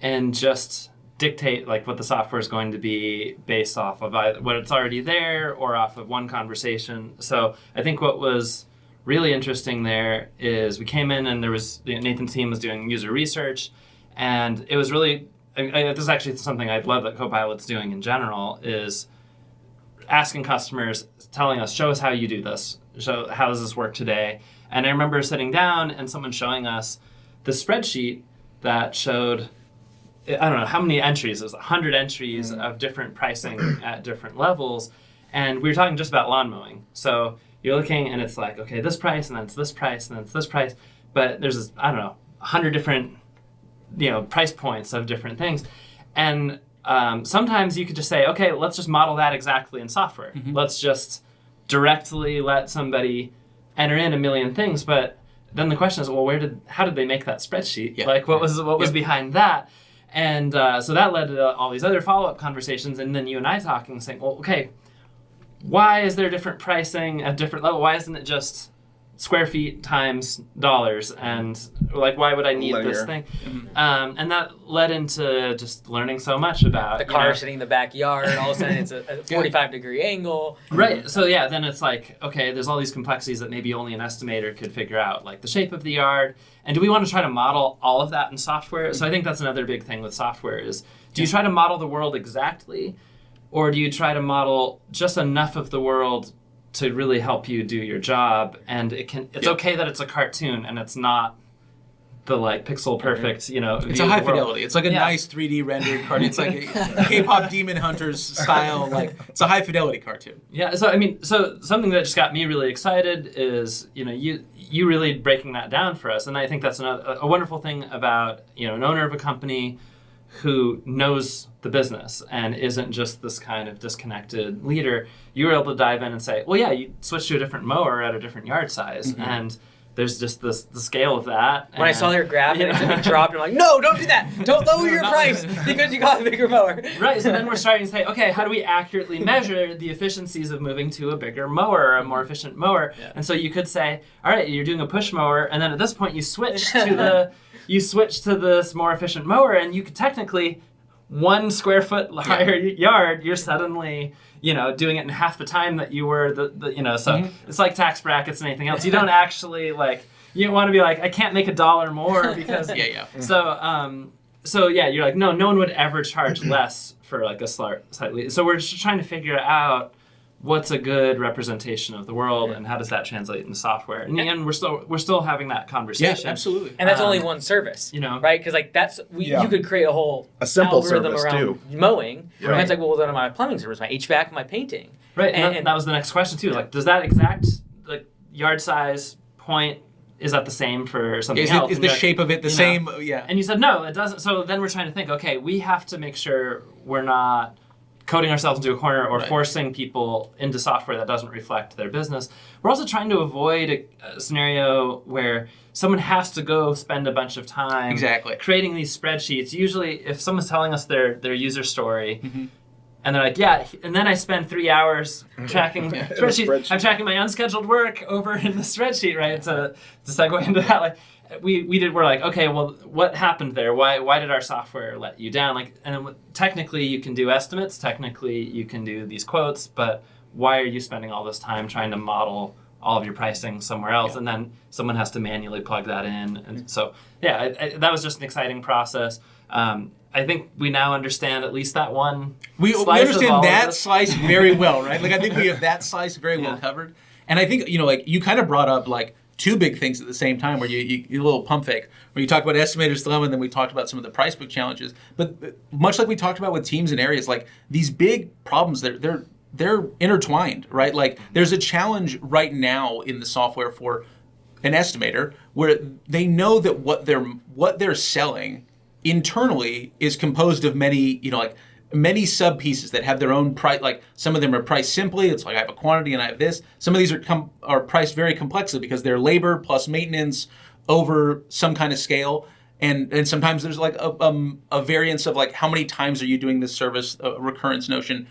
and just dictate like what the software is going to be based off of either what it's already there or off of one conversation. So I think what was really interesting there is we came in and there was Nathan's team was doing user research, and it was really this is actually something I love that Copilot's doing in general is asking customers, telling us, show us how you do this, show how does this work today. And I remember sitting down and someone showing us the spreadsheet that showed, I don't know how many entries. It was 100 entries of different pricing at different levels. And we were talking just about lawn mowing. So you're looking and it's like, okay, this price, and then it's this price, and then it's this price. But there's, I don't know, 100 different, price points of different things. And sometimes you could just say, okay, let's just model that exactly in software. Let's just directly let somebody enter in a million things. But then the question is, well, how did they make that spreadsheet? Yeah. Like, what was behind that? And so that led to all these other follow-up conversations. And then you and I talking, saying, well, okay, why is there different pricing at different level? Why isn't it just square feet times dollars? And like, why would I need this thing? And that led into just learning so much about The car sitting in the backyard, all of a sudden it's a 45-degree angle. Right. So yeah, then it's like, okay, there's all these complexities that maybe only an estimator could figure out, like the shape of the yard. And do we want to try to model all of that in software? So I think that's another big thing with software is, do you try to model the world exactly? Or do you try to model just enough of the world to really help you do your job? And it's okay that it's a cartoon and it's not the like pixel perfect, It's a high fidelity. It's like a nice 3D rendered cartoon. It's like a K-pop Demon Hunters style, like it's a high fidelity cartoon. Yeah, so something that just got me really excited is, you really breaking that down for us. And I think that's a wonderful thing about, an owner of a company who knows the business and isn't just this kind of disconnected leader. You were able to dive in and say, well, yeah, you switch to a different mower at a different yard size. And there's just the scale of that. When I saw your graph and it dropped, I'm like, no, don't do that. Don't lower your price because you got a bigger mower. Right, so then we're starting to say, okay, how do we accurately measure the efficiencies of moving to a bigger mower or a more efficient mower? Yeah. And so you could say, all right, you're doing a push mower, and then at this point you switch to this more efficient mower, and you could technically 1 square foot higher yard, you're suddenly doing it in half the time that you were so it's like tax brackets and anything else. You don't actually you want to be like, I can't make $1 more because so you're like, no one would ever charge less for like a slightly. So we're just trying to figure out what's a good representation of the world and how does that translate into software. And in the end, we're still having that conversation. Yeah, absolutely. And that's only one service, right? Because you could create a simple algorithm service around too. Mowing. Yeah. And it's like, well, then my plumbing service, my HVAC, my painting. Right, and that was the next question too. Like, does that exact yard size point, is that the same for something else? Is the shape of it the same? Yeah. And you said no, it doesn't. So then we're trying to think, okay, we have to make sure we're not coding ourselves into a corner or forcing people into software that doesn't reflect their business. We're also trying to avoid a scenario where someone has to go spend a bunch of time creating these spreadsheets. Usually, if someone's telling us their user story, and they're like, yeah, and then I spend 3 hours tracking spreadsheets. I'm tracking my unscheduled work over in the spreadsheet, right? To segue into that, we're like, okay, well, what happened there? Why did our software let you down? And technically you can do estimates, technically you can do these quotes, but why are you spending all this time trying to model all of your pricing somewhere else? Yeah. And then someone has to manually plug that in. And so, that was just an exciting process. I think we now understand at least that one. We understand that slice very well, right? I think we have that slice very well covered. And I think, you kind of brought up two big things at the same time where you a little pump fake, where you talked about estimator's dilemma and then we talked about some of the price book challenges. But much like we talked about with teams and areas, these big problems, they're intertwined, right? There's a challenge right now in the software for an estimator where they know that what they're selling internally is composed of many, many sub pieces that have their own price. Some of them are priced simply. It's like I have a quantity and I have this. Some of these are priced very complexly because they're labor plus maintenance over some kind of scale. And sometimes there's a variance of how many times are you doing this service, a recurrence notion.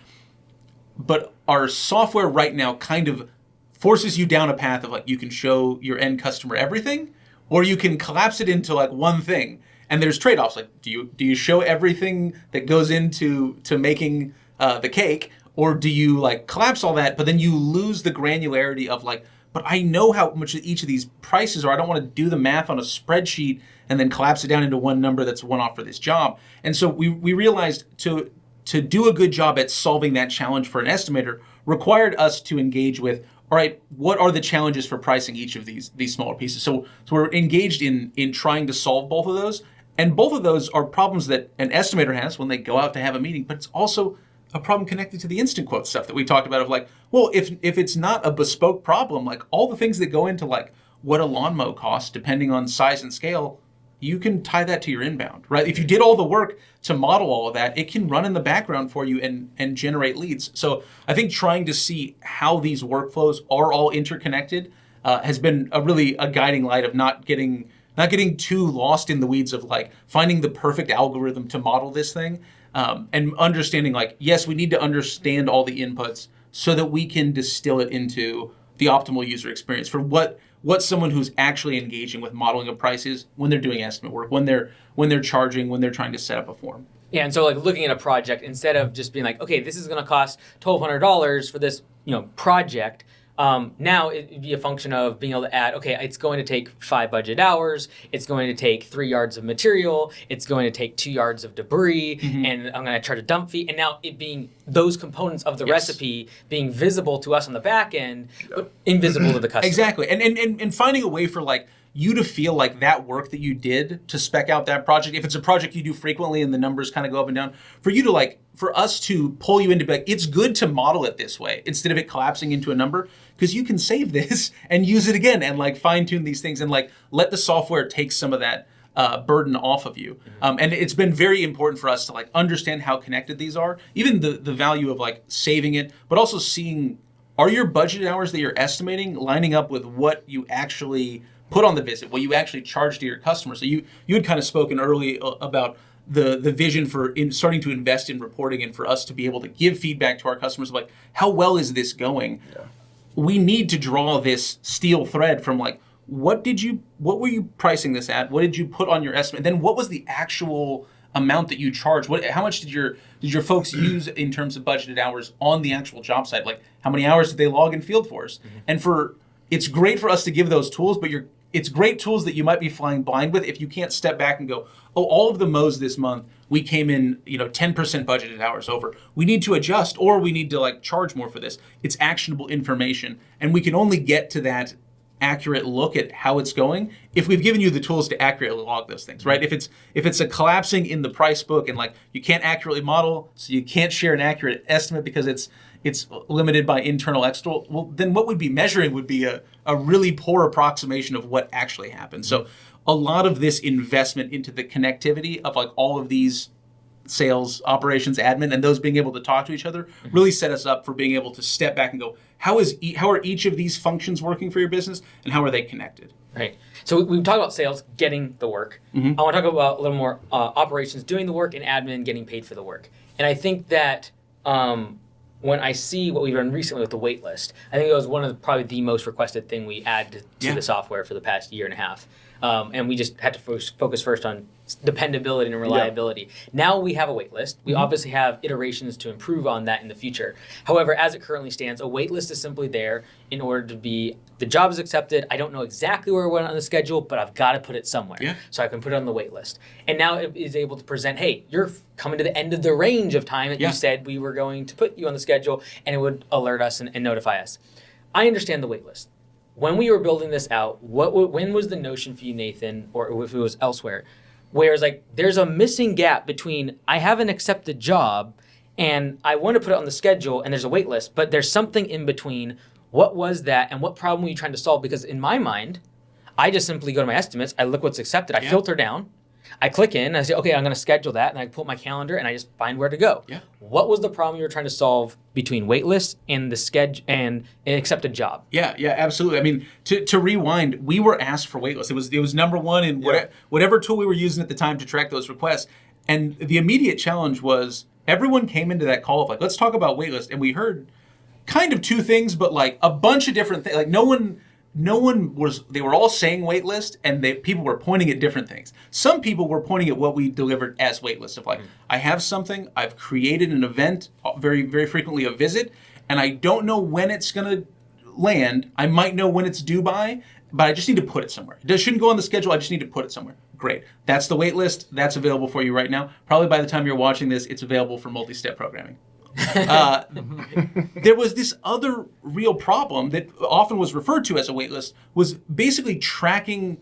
But our software right now kind of forces you down a path of you can show your end customer everything, or you can collapse it into one thing. And there's trade-offs. Do you show everything that goes into making the cake, or do you collapse all that, but then you lose the granularity of but I know how much each of these prices are. I don't want to do the math on a spreadsheet and then collapse it down into one number that's one-off for this job. And so we realized to do a good job at solving that challenge for an estimator required us to engage with, all right, what are the challenges for pricing each of these smaller pieces? So we're engaged in trying to solve both of those. And both of those are problems that an estimator has when they go out to have a meeting, but it's also a problem connected to the instant quote stuff that we talked about of like, well, if it's not a bespoke problem, like all the things that go into like what a lawn mow costs, depending on size and scale, you can tie that to your inbound, right? If you did all the work to model all of that, it can run in the background for you and generate leads. So I think trying to see how these workflows are all interconnected has been a guiding light of not getting too lost in the weeds of like finding the perfect algorithm to model this thing. And understanding like, yes, we need to understand all the inputs so that we can distill it into the optimal user experience for what someone who's actually engaging with modeling of prices when they're doing estimate work, when they're charging, when they're trying to set up a form. Yeah, and so like looking at a project, instead of just being like, okay, this is going to cost $1,200 for this, project. Now it'd be a function of being able to add, okay, it's going to take 5 budget hours, it's going to take 3 yards of material, it's going to take 2 yards of debris, and I'm going to charge a dump fee. And now it being those components of the recipe being visible to us on the back end, but invisible to the customer. Exactly. And finding a way for like you to feel like that work that you did to spec out that project, if it's a project you do frequently and the numbers kind of go up and down, for us to pull you into like, it's good to model it this way instead of it collapsing into a number, because you can save this and use it again and like fine tune these things and like let the software take some of that burden off of you. And it's been very important for us to like understand how connected these are, even the value of like saving it, but also seeing, are your budget hours that you're estimating lining up with what you actually put on the visit, what you actually charge to your customer. So you had kind of spoken early about the vision for starting to invest in reporting and for us to be able to give feedback to our customers like, how well is this going? Yeah. We need to draw this steel thread from like, what were you pricing this at? What did you put on your estimate? Then what was the actual amount that you charged? How much did your folks use in terms of budgeted hours on the actual job site? Like how many hours did they log in field force? And it's great for us to give those tools, but it's great tools that you might be flying blind with if you can't step back and go, oh, all of the mows this month, we came in, 10% budgeted hours over. We need to adjust, or we need to like charge more for this. It's actionable information. And we can only get to that accurate look at how it's going if we've given you the tools to accurately log those things, right? If it's a collapsing in the price book and like you can't accurately model, so you can't share an accurate estimate because it's limited by internal external, well, then what we'd be measuring would be a really poor approximation of what actually happened. So a lot of this investment into the connectivity of like all of these sales, operations, admin, and those being able to talk to each other really set us up for being able to step back and go, how are each of these functions working for your business and how are they connected? Right. So we've talked about sales, getting the work. I want to talk about a little more operations, doing the work, and admin, getting paid for the work. And I think that when I see what we've done recently with the wait list, I think it was one of probably the most requested thing we add to the software for the past year and a half. And we just had to focus first on dependability and reliability. Now we have a wait list. We obviously have iterations to improve on that in the future. However, as it currently stands, a wait list is simply there in order to be, the job is accepted. I don't know exactly where it went on the schedule, but I've got to put it somewhere. Yeah. So I can put it on the wait list. And now it is able to present, hey, you're coming to the end of the range of time that you said we were going to put you on the schedule, and it would alert us and notify us. I understand the wait list. When we were building this out, when was the notion for you, Nathan, or if it was elsewhere, where it's like there's a missing gap between I have an accepted job and I want to put it on the schedule and there's a wait list, but there's something in between. What was that and what problem were you trying to solve? Because in my mind, I just simply go to my estimates, I look what's accepted, I filter down, I click in, and I say, okay, I'm going to schedule that, and I pull up my calendar, and I just find where to go. Yeah. What was the problem you were trying to solve between waitlists and the schedule and an accepted job? Yeah, absolutely. I mean, to rewind, we were asked for waitlists. It was number one in whatever tool we were using at the time to track those requests. And the immediate challenge was everyone came into that call of like, let's talk about waitlist, and we heard kind of two things, but like a bunch of different things. Like no one was, they were all saying waitlist, and people were pointing at different things. Some people were pointing at what we delivered as waitlist of like, I have something, I've created an event, very, very frequently a visit, and I don't know when it's going to land. I might know when it's due by, but I just need to put it somewhere. It shouldn't go on the schedule, I just need to put it somewhere. Great. That's the waitlist. That's available for you right now. Probably by the time you're watching this, it's available for multi-step programming. There was this other real problem that often was referred to as a waitlist, was basically tracking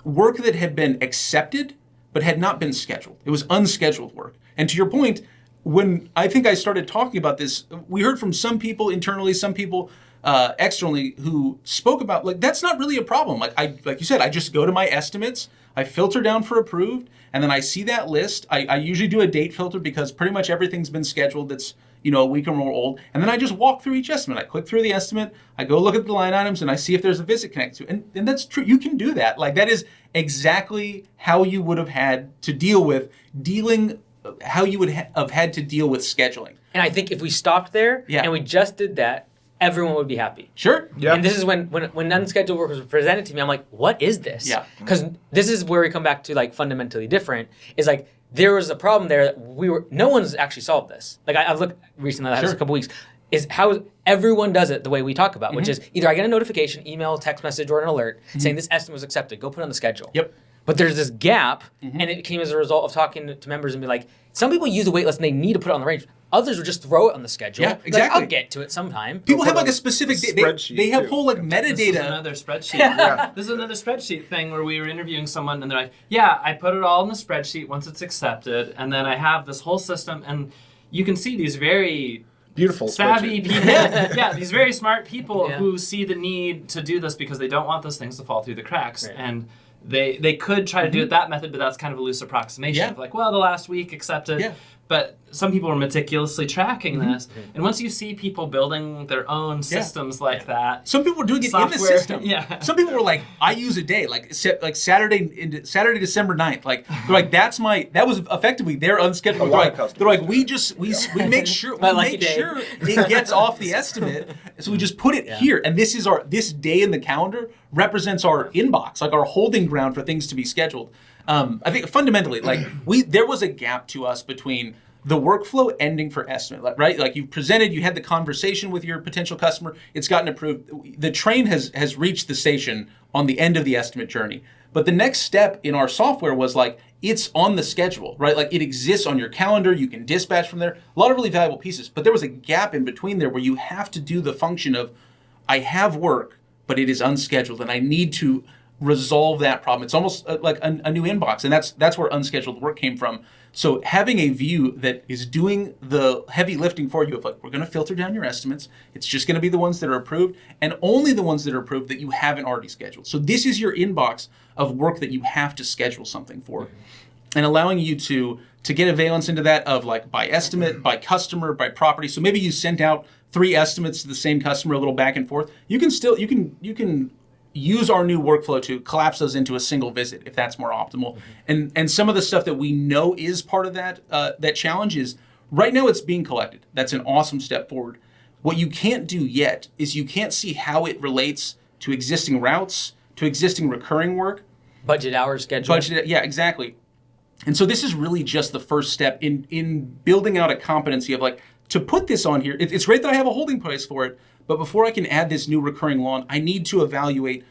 work that had been accepted but had not been scheduled. It was unscheduled work. And to your point, when I think I started talking about this, we heard from some people internally, some people externally who spoke about, like, that's not really a problem. Like you said, I just go to my estimates, I filter down for approved, and then I see that list. I usually do a date filter because pretty much everything's been scheduled that's a week or more old. And then I just walk through each estimate. I click through the estimate, I go look at the line items, and I see if there's a visit connected to it. And that's true. You can do that. Like, that is exactly how you would have had to deal with how you would have had to deal with scheduling. And I think if we stopped there and we just did that, everyone would be happy. Sure. Yeah. And this is when unscheduled work was presented to me, I'm like, what is this? Yeah. Because this is where we come back to, like, fundamentally different. Is like, there was a problem there that no one's actually solved this. Like, I've looked recently, I had this a couple weeks, is how everyone does it the way we talk about, which is either I get a notification, email, text message, or an alert saying this estimate was accepted, go put it on the schedule. Yep. But there's this gap, and it came as a result of talking to members and be like, some people use the wait list and they need to put it on the range. Others would just throw it on the schedule. Yeah, exactly. Like, I'll get to it sometime. People have like a specific spreadsheet, they have too. whole like This is metadata. another spreadsheet. This is another spreadsheet thing where we were interviewing someone and they're like, yeah, I put it all in the spreadsheet once it's accepted, and then I have this whole system, and you can see these very Beautiful savvy spreadsheet. people, these very smart people Yeah. who see the need to do this because they don't want those things to fall through the cracks. Right. And they could try to do it that method, but that's kind of a loose approximation Yeah. of like, well, the last week accepted. Yeah. But some people are meticulously tracking this. And once you see people building their own systems like that, Some people were doing it in the Software, system. yeah. Some people were like, I use a day, like Saturday December 9th. Like, they're like, that was effectively their unscheduled. lot of They're like, customers. we make sure My lucky day. it gets off the estimate, so we just put it here. And this is this day in the calendar represents our inbox, like our holding ground for things to be scheduled. I think fundamentally, like there was a gap to us between the workflow ending for estimate, right? Like you presented, you had the conversation with your potential customer, it's gotten approved. The train has reached the station on the end of the estimate journey. But the next step in our software was like, it's on the schedule, right? Like it exists on your calendar, you can dispatch from there, a lot of really valuable pieces. But there was a gap in between there where you have to do the function of, I have work, but it is unscheduled and I need to resolve that problem. It's almost like a new inbox, and that's where unscheduled work came from. So having a view that is doing the heavy lifting for you of like, we're going to filter down your estimates. It's just going to be the ones that are approved and only the ones that are approved that you haven't already scheduled. So this is your inbox of work that you have to schedule something for, and allowing you to get a valence into that of like by estimate, by customer, by property. So maybe you sent out 3 estimates to the same customer, a little back and forth. You can use our new workflow to collapse those into a single visit if that's more optimal. And some of the stuff that we know is part of that challenge is right now it's being collected. That's an awesome step forward. What you can't do yet is you can't see how it relates to existing routes, to existing recurring work. Budget hours schedule. Yeah, exactly. And so this is really just the first step in building out a competency of like, to put this on here, it's great that I have a holding price for it, but before I can add this new recurring lawn, I need to evaluate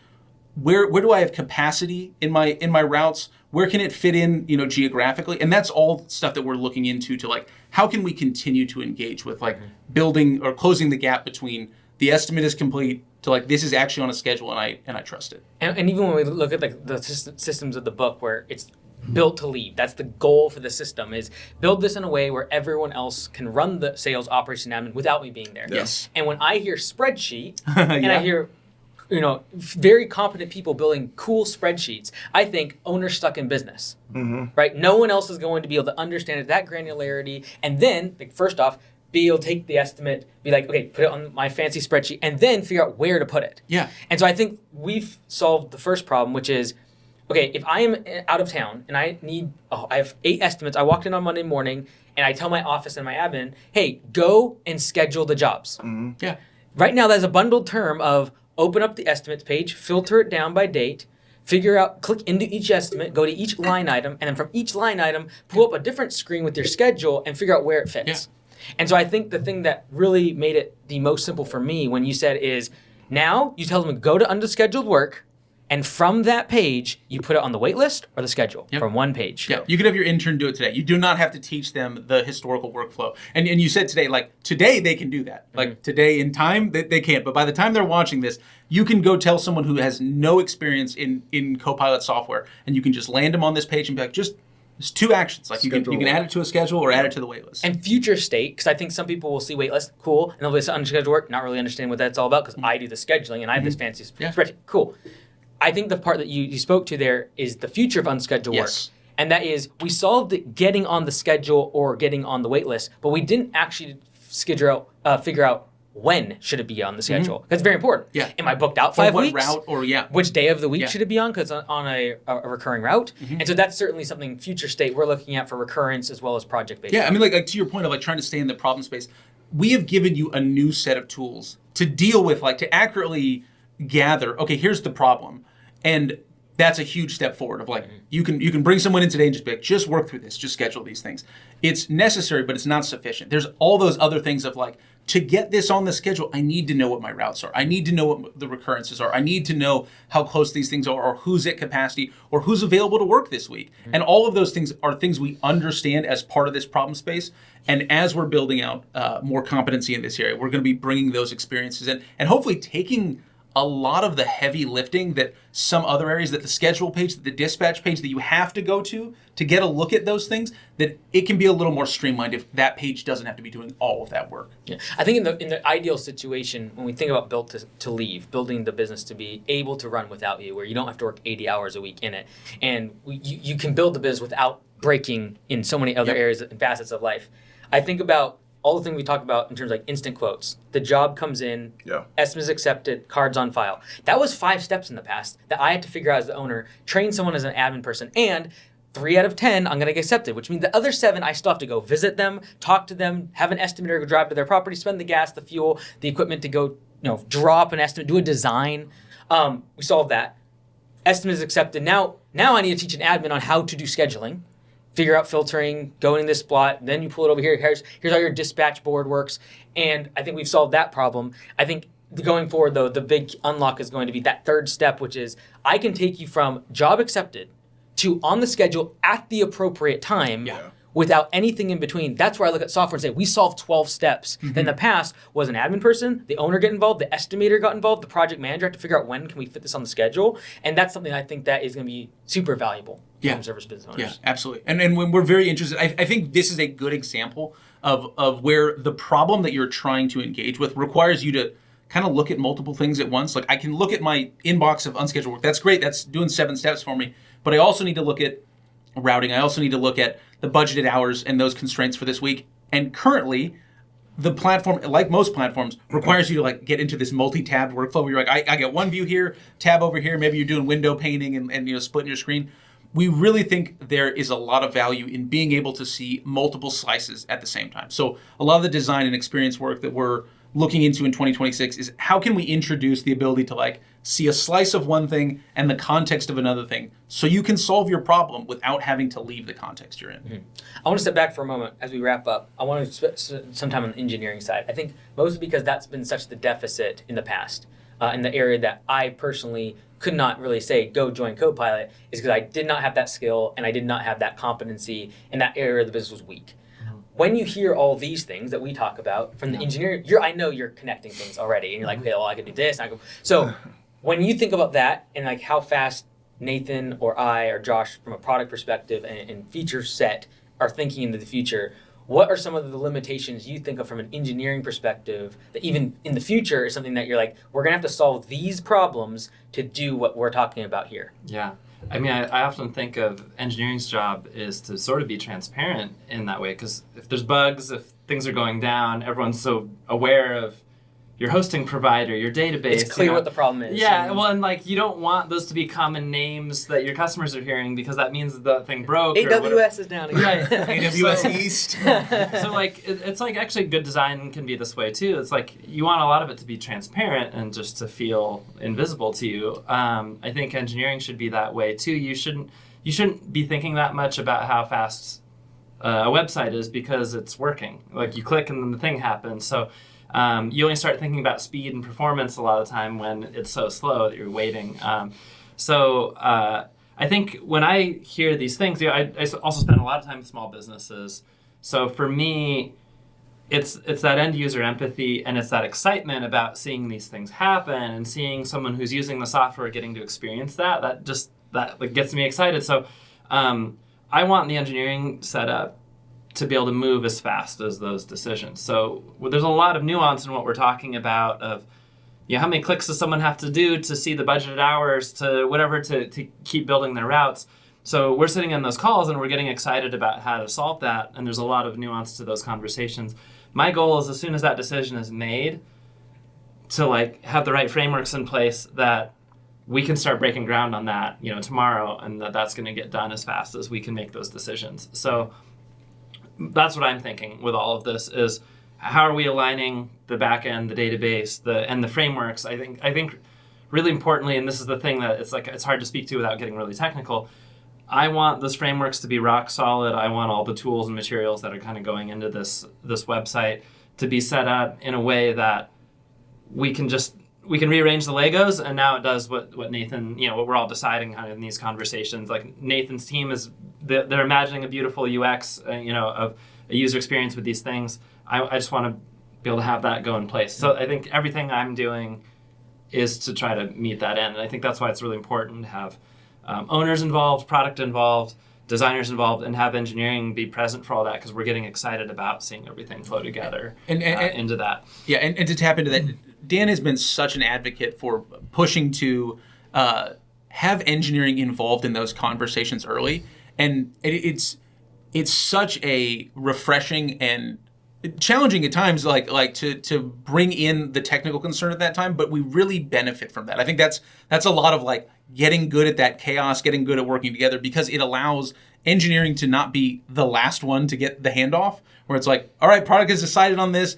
where do I have capacity in my routes? Where can it fit in, geographically? And that's all stuff that we're looking into to like, how can we continue to engage with like building or closing the gap between the estimate is complete to like, this is actually on a schedule and I trust it. And even when we look at like the systems of the book where it's built to lead, that's the goal for the system, is build this in a way where everyone else can run the sales operation admin without me being there. Yes. And when I hear spreadsheet and I hear very competent people building cool spreadsheets, I think owner stuck in business, right? No one else is going to be able to understand it, that granularity, and then, like, first off, be able to take the estimate, be like, okay, put it on my fancy spreadsheet, and then figure out where to put it. Yeah. And so I think we've solved the first problem, which is, okay, if I am out of town and I have 8 estimates, I walked in on Monday morning and I tell my office and my admin, hey, go and schedule the jobs. Yeah. Right now, that's a bundled term of open up the estimates page, filter it down by date, figure out, click into each estimate, go to each line item, and then from each line item, pull up a different screen with your schedule and figure out where it fits. Yeah. And so I think the thing that really made it the most simple for me when you said is, now you tell them to go to unscheduled work, and from that page, you put it on the wait list or the schedule from one page. Yeah, you could have your intern do it today. You do not have to teach them the historical workflow. And you said today, like today they can do that. Like today in time, they can't. But by the time they're watching this, you can go tell someone who has no experience in Copilot software, and you can just land them on this page and be like, just There's two actions. Like you can add it to a schedule or add it to the wait list. And future state, because I think some people will see wait list, cool, and they'll be unscheduled work, not really understand what that's all about, because I do the scheduling and I have this fancy spreadsheet. Cool. I think the part that you spoke to there is the future of unscheduled work. And that is, we solved getting on the schedule or getting on the wait list, but we didn't actually figure out when should it be on the schedule. Because it's very important. Yeah. Am I booked out 5 weeks? What route or which day of the week should it be on? Because it's on a recurring route. And so that's certainly something future state we're looking at for recurrence as well as project-based. Yeah, I mean, like to your point of like trying to stay in the problem space, we have given you a new set of tools to deal with, like to accurately gather, okay, here's the problem. And that's a huge step forward of like, you can bring someone in today and just be like, just work through this, just schedule these things. It's necessary, but it's not sufficient. There's all those other things of like, to get this on the schedule, I need to know what my routes are. I need to know what the recurrences are. I need to know how close these things are, or who's at capacity, or who's available to work this week. And all of those things are things we understand as part of this problem space. And as we're building out more competency in this area, we're going to be bringing those experiences in and hopefully taking a lot of the heavy lifting that some other areas, that the schedule page, that the dispatch page that you have to go to get a look at those things, that it can be a little more streamlined if that page doesn't have to be doing all of that work. Yeah, I think in the ideal situation, when we think about built to leave, building the business to be able to run without you, where you don't have to work 80 hours a week in it, and you can build the business without breaking in so many other areas and facets of life. I think about all the things we talked about in terms of like instant quotes. The job comes in, estimates accepted, cards on file. That was 5 steps in the past that I had to figure out as the owner, train someone as an admin person, and 3 out of 10 I'm going to get accepted, which means the other 7 I still have to go visit them, talk to them, have an estimator go drive to their property, spend the gas, the fuel, the equipment to go, draw up an estimate, do a design. We solved that. Estimates accepted. Now I need to teach an admin on how to do scheduling. Figure out filtering, go in this plot, then you pull it over here. Here's how your dispatch board works. And I think we've solved that problem. I think going forward, though, the big unlock is going to be that third step, which is I can take you from job accepted to on the schedule at the appropriate time without anything in between. That's where I look at software and say, we solved 12 steps. Then the past was an admin person, the owner get involved, the estimator got involved, the project manager had to figure out when can we fit this on the schedule. And that's something I think that is going to be super valuable for home service business owners. Yeah, absolutely. And when we're very interested, I think this is a good example of where the problem that you're trying to engage with requires you to kind of look at multiple things at once. Like I can look at my inbox of unscheduled work. That's great. That's doing 7 steps for me. But I also need to look at routing. I also need to look at the budgeted hours and those constraints for this week. And currently, the platform, like most platforms, requires you to like get into this multi-tabbed workflow where you're like, I get one view here, tab over here. Maybe you're doing window painting and splitting your screen. We really think there is a lot of value in being able to see multiple slices at the same time. So a lot of the design and experience work that we're looking into in 2026 is how can we introduce the ability to like see a slice of one thing and the context of another thing so you can solve your problem without having to leave the context you're in. I want to step back for a moment as we wrap up. I want to spend some time on the engineering side. I think mostly because that's been such the deficit in the past, in the area that I personally could not really say, go join Copilot, is because I did not have that skill and I did not have that competency, and that area of the business was weak. When you hear all these things that we talk about from the engineering, I know you're connecting things already, and you're like, okay, well, I can do this. And so when you think about that and like how fast Nathan or I or Josh, from a product perspective and feature set, are thinking into the future, what are some of the limitations you think of from an engineering perspective that even in the future is something that you're like, we're going to have to solve these problems to do what we're talking about here? Yeah. I mean, I often think of engineering's job is to sort of be transparent in that way, because if there's bugs, if things are going down, everyone's so aware of your hosting provider, your database. It's clear what the problem is. Yeah, well, and like you don't want those to be common names that your customers are hearing because that means the thing broke. AWS is down again. Right. AWS East. So like it's like actually good design can be this way too. It's like you want a lot of it to be transparent and just to feel invisible to you. I think engineering should be that way too. You shouldn't be thinking that much about how fast a website is because it's working. Like you click and then the thing happens. So you only start thinking about speed and performance a lot of the time when it's so slow that you're waiting. So I think when I hear these things, I also spend a lot of time with small businesses. So for me, it's that end user empathy and it's that excitement about seeing these things happen and seeing someone who's using the software getting to experience that like gets me excited. So I want the engineering setup to be able to move as fast as those decisions. So there's a lot of nuance in what we're talking about of, how many clicks does someone have to do to see the budgeted hours to whatever to keep building their routes. So we're sitting in those calls and we're getting excited about how to solve that. And there's a lot of nuance to those conversations. My goal is as soon as that decision is made to have the right frameworks in place that we can start breaking ground on that, tomorrow, and that's going to get done as fast as we can make those decisions. So that's what I'm thinking with all of this is how are we aligning the back end, the database, and the frameworks. I think really importantly, and this is the thing that it's hard to speak to without getting really technical. I want those frameworks to be rock solid. I want all the tools and materials that are kind of going into this website to be set up in a way that we can rearrange the Legos, and now it does what Nathan, what we're all deciding kind of in these conversations. Like Nathan's team they're imagining a beautiful UX, of a user experience with these things. I just want to be able to have that go in place. So I think everything I'm doing is to try to meet that end. And I think that's why it's really important to have owners involved, product involved, designers involved, and have engineering be present for all that, because we're getting excited about seeing everything flow together and into that. Yeah, and to tap into that, Dan has been such an advocate for pushing to have engineering involved in those conversations early. And it's such a refreshing and challenging at times, to bring in the technical concern at that time, but we really benefit from that. I think that's a lot of getting good at that chaos, getting good at working together, because it allows engineering to not be the last one to get the handoff, where it's all right, product has decided on this,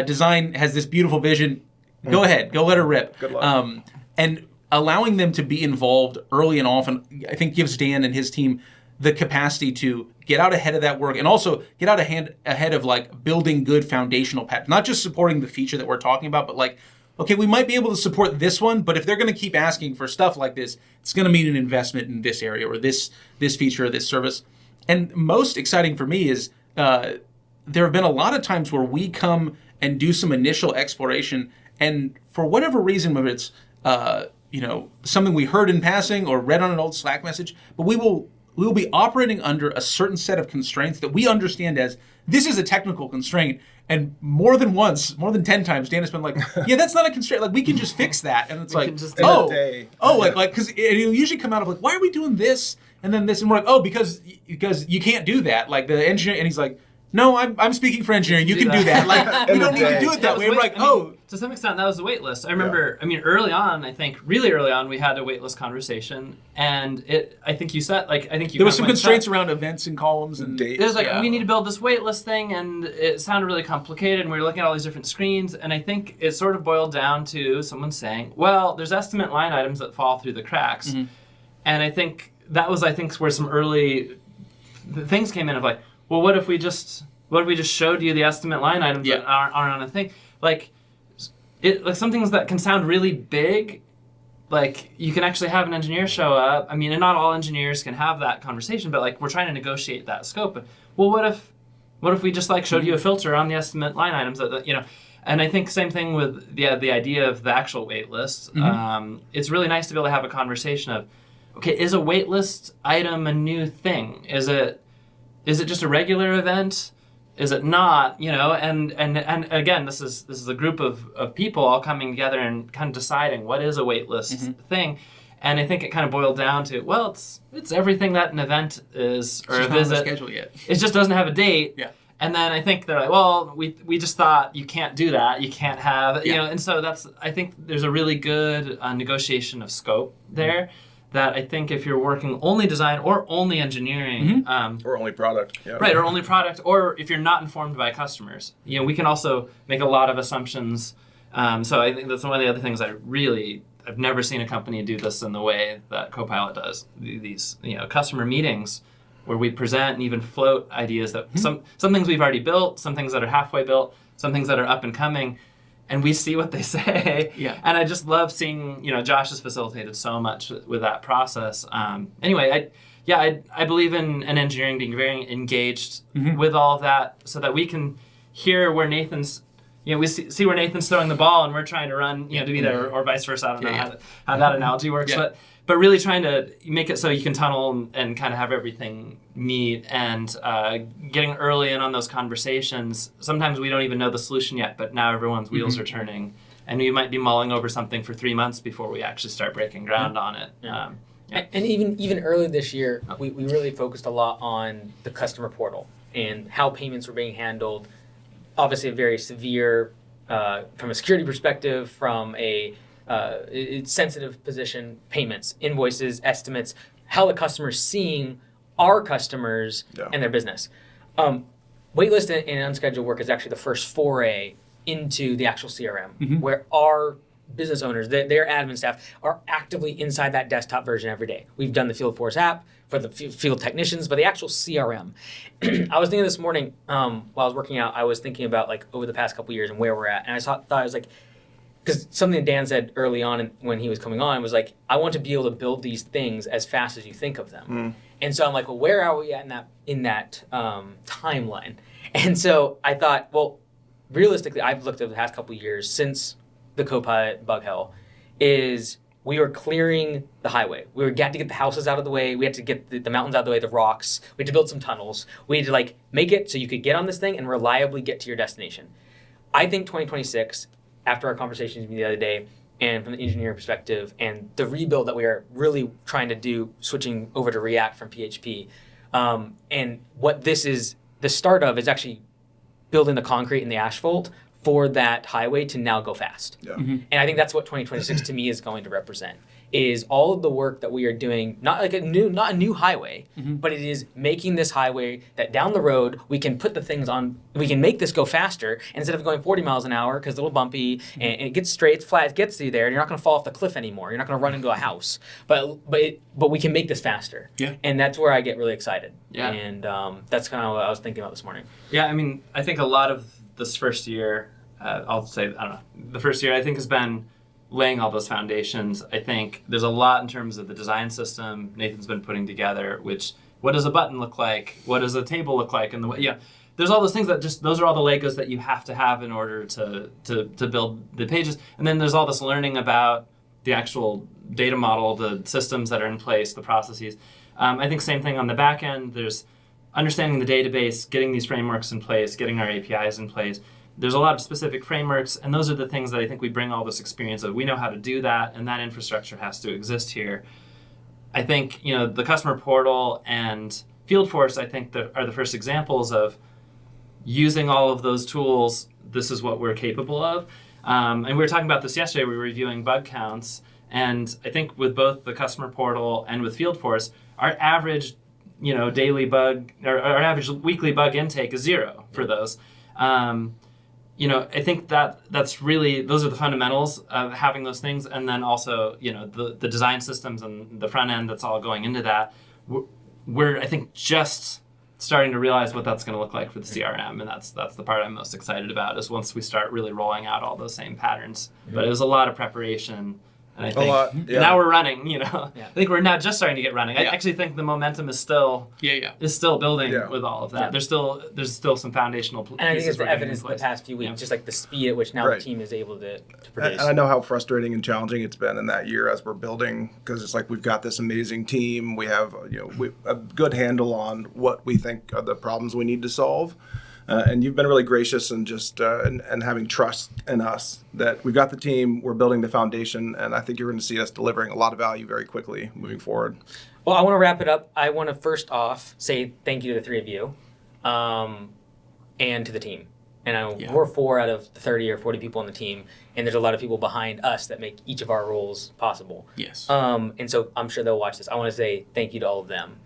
design has this beautiful vision, go ahead, go let her rip. Good luck. And allowing them to be involved early and often, I think gives Dan and his team the capacity to get out ahead of that work, and also get out ahead of building good foundational patterns, not just supporting the feature that we're talking about, but okay, we might be able to support this one, but if they're going to keep asking for stuff like this, it's going to mean an investment in this area or this feature or this service. And most exciting for me is there have been a lot of times where we come and do some initial exploration, and for whatever reason, whether it's something we heard in passing or read on an old Slack message, but we will be operating under a certain set of constraints that we understand as this is a technical constraint. And more than 10 times, Dan has been yeah, that's not a constraint. We can just fix that. And it's because it'll usually come out of why are we doing this and then this? And we're because you can't do that. The engineer, and he's no, I'm speaking for engineering. You can do that. We don't need to do it that way. We're to some extent, that was the wait list. I remember, early on, really early on, we had a wait list conversation, and I think you said, there was some constraints around events and columns and dates. It was we need to build this wait list thing, and it sounded really complicated, and we were looking at all these different screens, and I think it sort of boiled down to someone saying, well, there's estimate line items that fall through the cracks. Mm-hmm. And I think that was, where some early things came in of well, what if we just showed you the estimate line items that aren't on a thing? Some things that can sound really big, you can actually have an engineer show up. And not all engineers can have that conversation, but we're trying to negotiate that scope. Well, what if we just showed you a filter on the estimate line items that and I think same thing with the idea of the actual wait list. Mm-hmm. It's really nice to be able to have a conversation of, okay, is a wait list item a new thing? Is it just a regular event? Is it not? And again, this is a group of people all coming together and kind of deciding what is a wait list thing. And I think it kind of boiled down to, well, it's everything that an event is or a visit. It's not on the schedule yet. It just doesn't have a date. Yeah. And then I think they're well, we just thought you can't do that. You can't have, and so I think there's a really good negotiation of scope there. Mm-hmm. That I think if you're working only design or only engineering, or only product, right, or only product, or if you're not informed by customers, we can also make a lot of assumptions. So I think that's one of the other things I've never seen a company do this in the way that Copilot does. These customer meetings where we present and even float ideas that some things we've already built, some things that are halfway built, some things that are up and coming. And we see what they say. Yeah. And I just love seeing, Josh has facilitated so much with that process. Anyway, I believe in engineering being very engaged with all of that so that we can hear where Nathan's we see where Nathan's throwing the ball and we're trying to run, to be there, or vice versa. I don't know how that analogy works, but really trying to make it so you can tunnel and kind of have everything meet, and getting early in on those conversations. Sometimes we don't even know the solution yet, but now everyone's wheels are turning, and we might be mulling over something for 3 months before we actually start breaking ground on it. And even early this year, we really focused a lot on the customer portal and how payments were being handled. Obviously, a very severe, from a security perspective, from a sensitive position, payments, invoices, estimates, how the customer's seeing our customers and their business. Waitlist and unscheduled work is actually the first foray into the actual CRM, where our business owners, their admin staff, are actively inside that desktop version every day. We've done the Field Force app for the field technicians, but the actual CRM. I was thinking this morning while I was working out, I was thinking about like over the past couple years and where we're at, and I thought I was like, because something that Dan said early on when he was coming on was like, I want to be able to build these things as fast as you think of them. And so I'm like, well, where are we at in that timeline? And so I thought, well, realistically, I've looked at the past couple of years since the Copilot bug hell, is we were clearing the highway. We had to get the houses out of the way. We had to get the mountains out of the way, the rocks. We had to build some tunnels. We had to like make it so you could get on this thing and reliably get to your destination. I think 2026, after our conversations the other day, and from the engineering perspective, and the rebuild that we are really trying to do, switching over to React from PHP, and what this is the start of is actually building the concrete and the asphalt for that highway to now go fast. And I think that's what 2026 to me is going to represent, is all of the work that we are doing, not a new highway, but it is making this highway that down the road we can put the things on, we can make this go faster instead of going 40 miles an hour because it's a little bumpy and it gets straight, it's flat, it gets you there, and you're not going to fall off the cliff anymore. You're not going to run into a house, but we can make this faster. And that's where I get really excited. And that's kind of what I was thinking about this morning. I mean, I think a lot of this first year, the first year I think has been laying all those foundations. I think there's a lot in terms of the design system Nathan's been putting together, what does a button look like? What does a table look like? And there's all those things that those are all the Legos that you have to have in order to build the pages. And then there's all this learning about the actual data model, the systems that are in place, the processes. I think same thing on the back end. There's understanding the database, getting these frameworks in place, getting our APIs in place. There's a lot of specific frameworks, and those are the things that I think we bring all this experience of. We know how to do that, and that infrastructure has to exist here. I think the customer portal and Field Force, I think, are the first examples of using all of those tools. This is what we're capable of. And we were talking about this yesterday. We were reviewing bug counts, and I think with both the customer portal and with Field Force, our average daily bug, or our average weekly bug intake is 0 for those. I think that's really, those are the fundamentals of having those things. And then also, the design systems and the front end that's all going into that. We're I think, just starting to realize what that's going to look like for the CRM. And that's the part I'm most excited about, is once we start really rolling out all those same patterns. But it was a lot of preparation. And I think now we're running, I think we're now just starting to get running. I actually think the momentum is still building with all of that. There's still some foundational pieces. And I think it's the evidence in the past few weeks, just like the speed at which now the team is able to produce. And I know how frustrating and challenging it's been in that year as we're building, because it's like we've got this amazing team. We have a good handle on what we think are the problems we need to solve. And you've been really gracious and just and having trust in us that we've got the team, we're building the foundation, and I think you're going to see us delivering a lot of value very quickly moving forward. Well, I want to wrap it up. I want to first off say thank you to the three of you and to the team. And we're 4 out of the 30 or 40 people on the team, and there's a lot of people behind us that make each of our roles possible. And so I'm sure they'll watch this. I want to say thank you to all of them.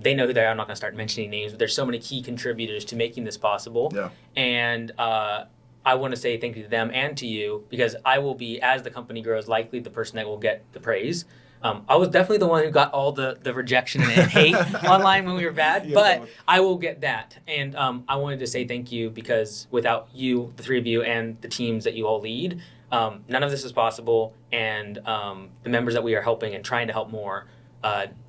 They know who they are. I'm not going to start mentioning names, but there's so many key contributors to making this possible. And I want to say thank you to them and to you, because I will be, as the company grows, likely the person that will get the praise. I was definitely the one who got all the rejection and hate online when we were bad, but I will get that. And I wanted to say thank you, because without you, the three of you, and the teams that you all lead, none of this is possible. And the members that we are helping and trying to help more,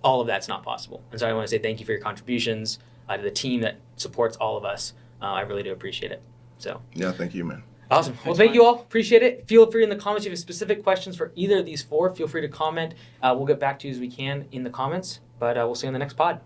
all of that's not possible. And so I want to say thank you for your contributions to the team that supports all of us. I really do appreciate it. So yeah, thank you, man. Awesome. Well, thank you all. Appreciate it. Feel free in the comments if you have specific questions for either of these four. Feel free to comment. We'll get back to you as we can in the comments. But we'll see you on the next pod.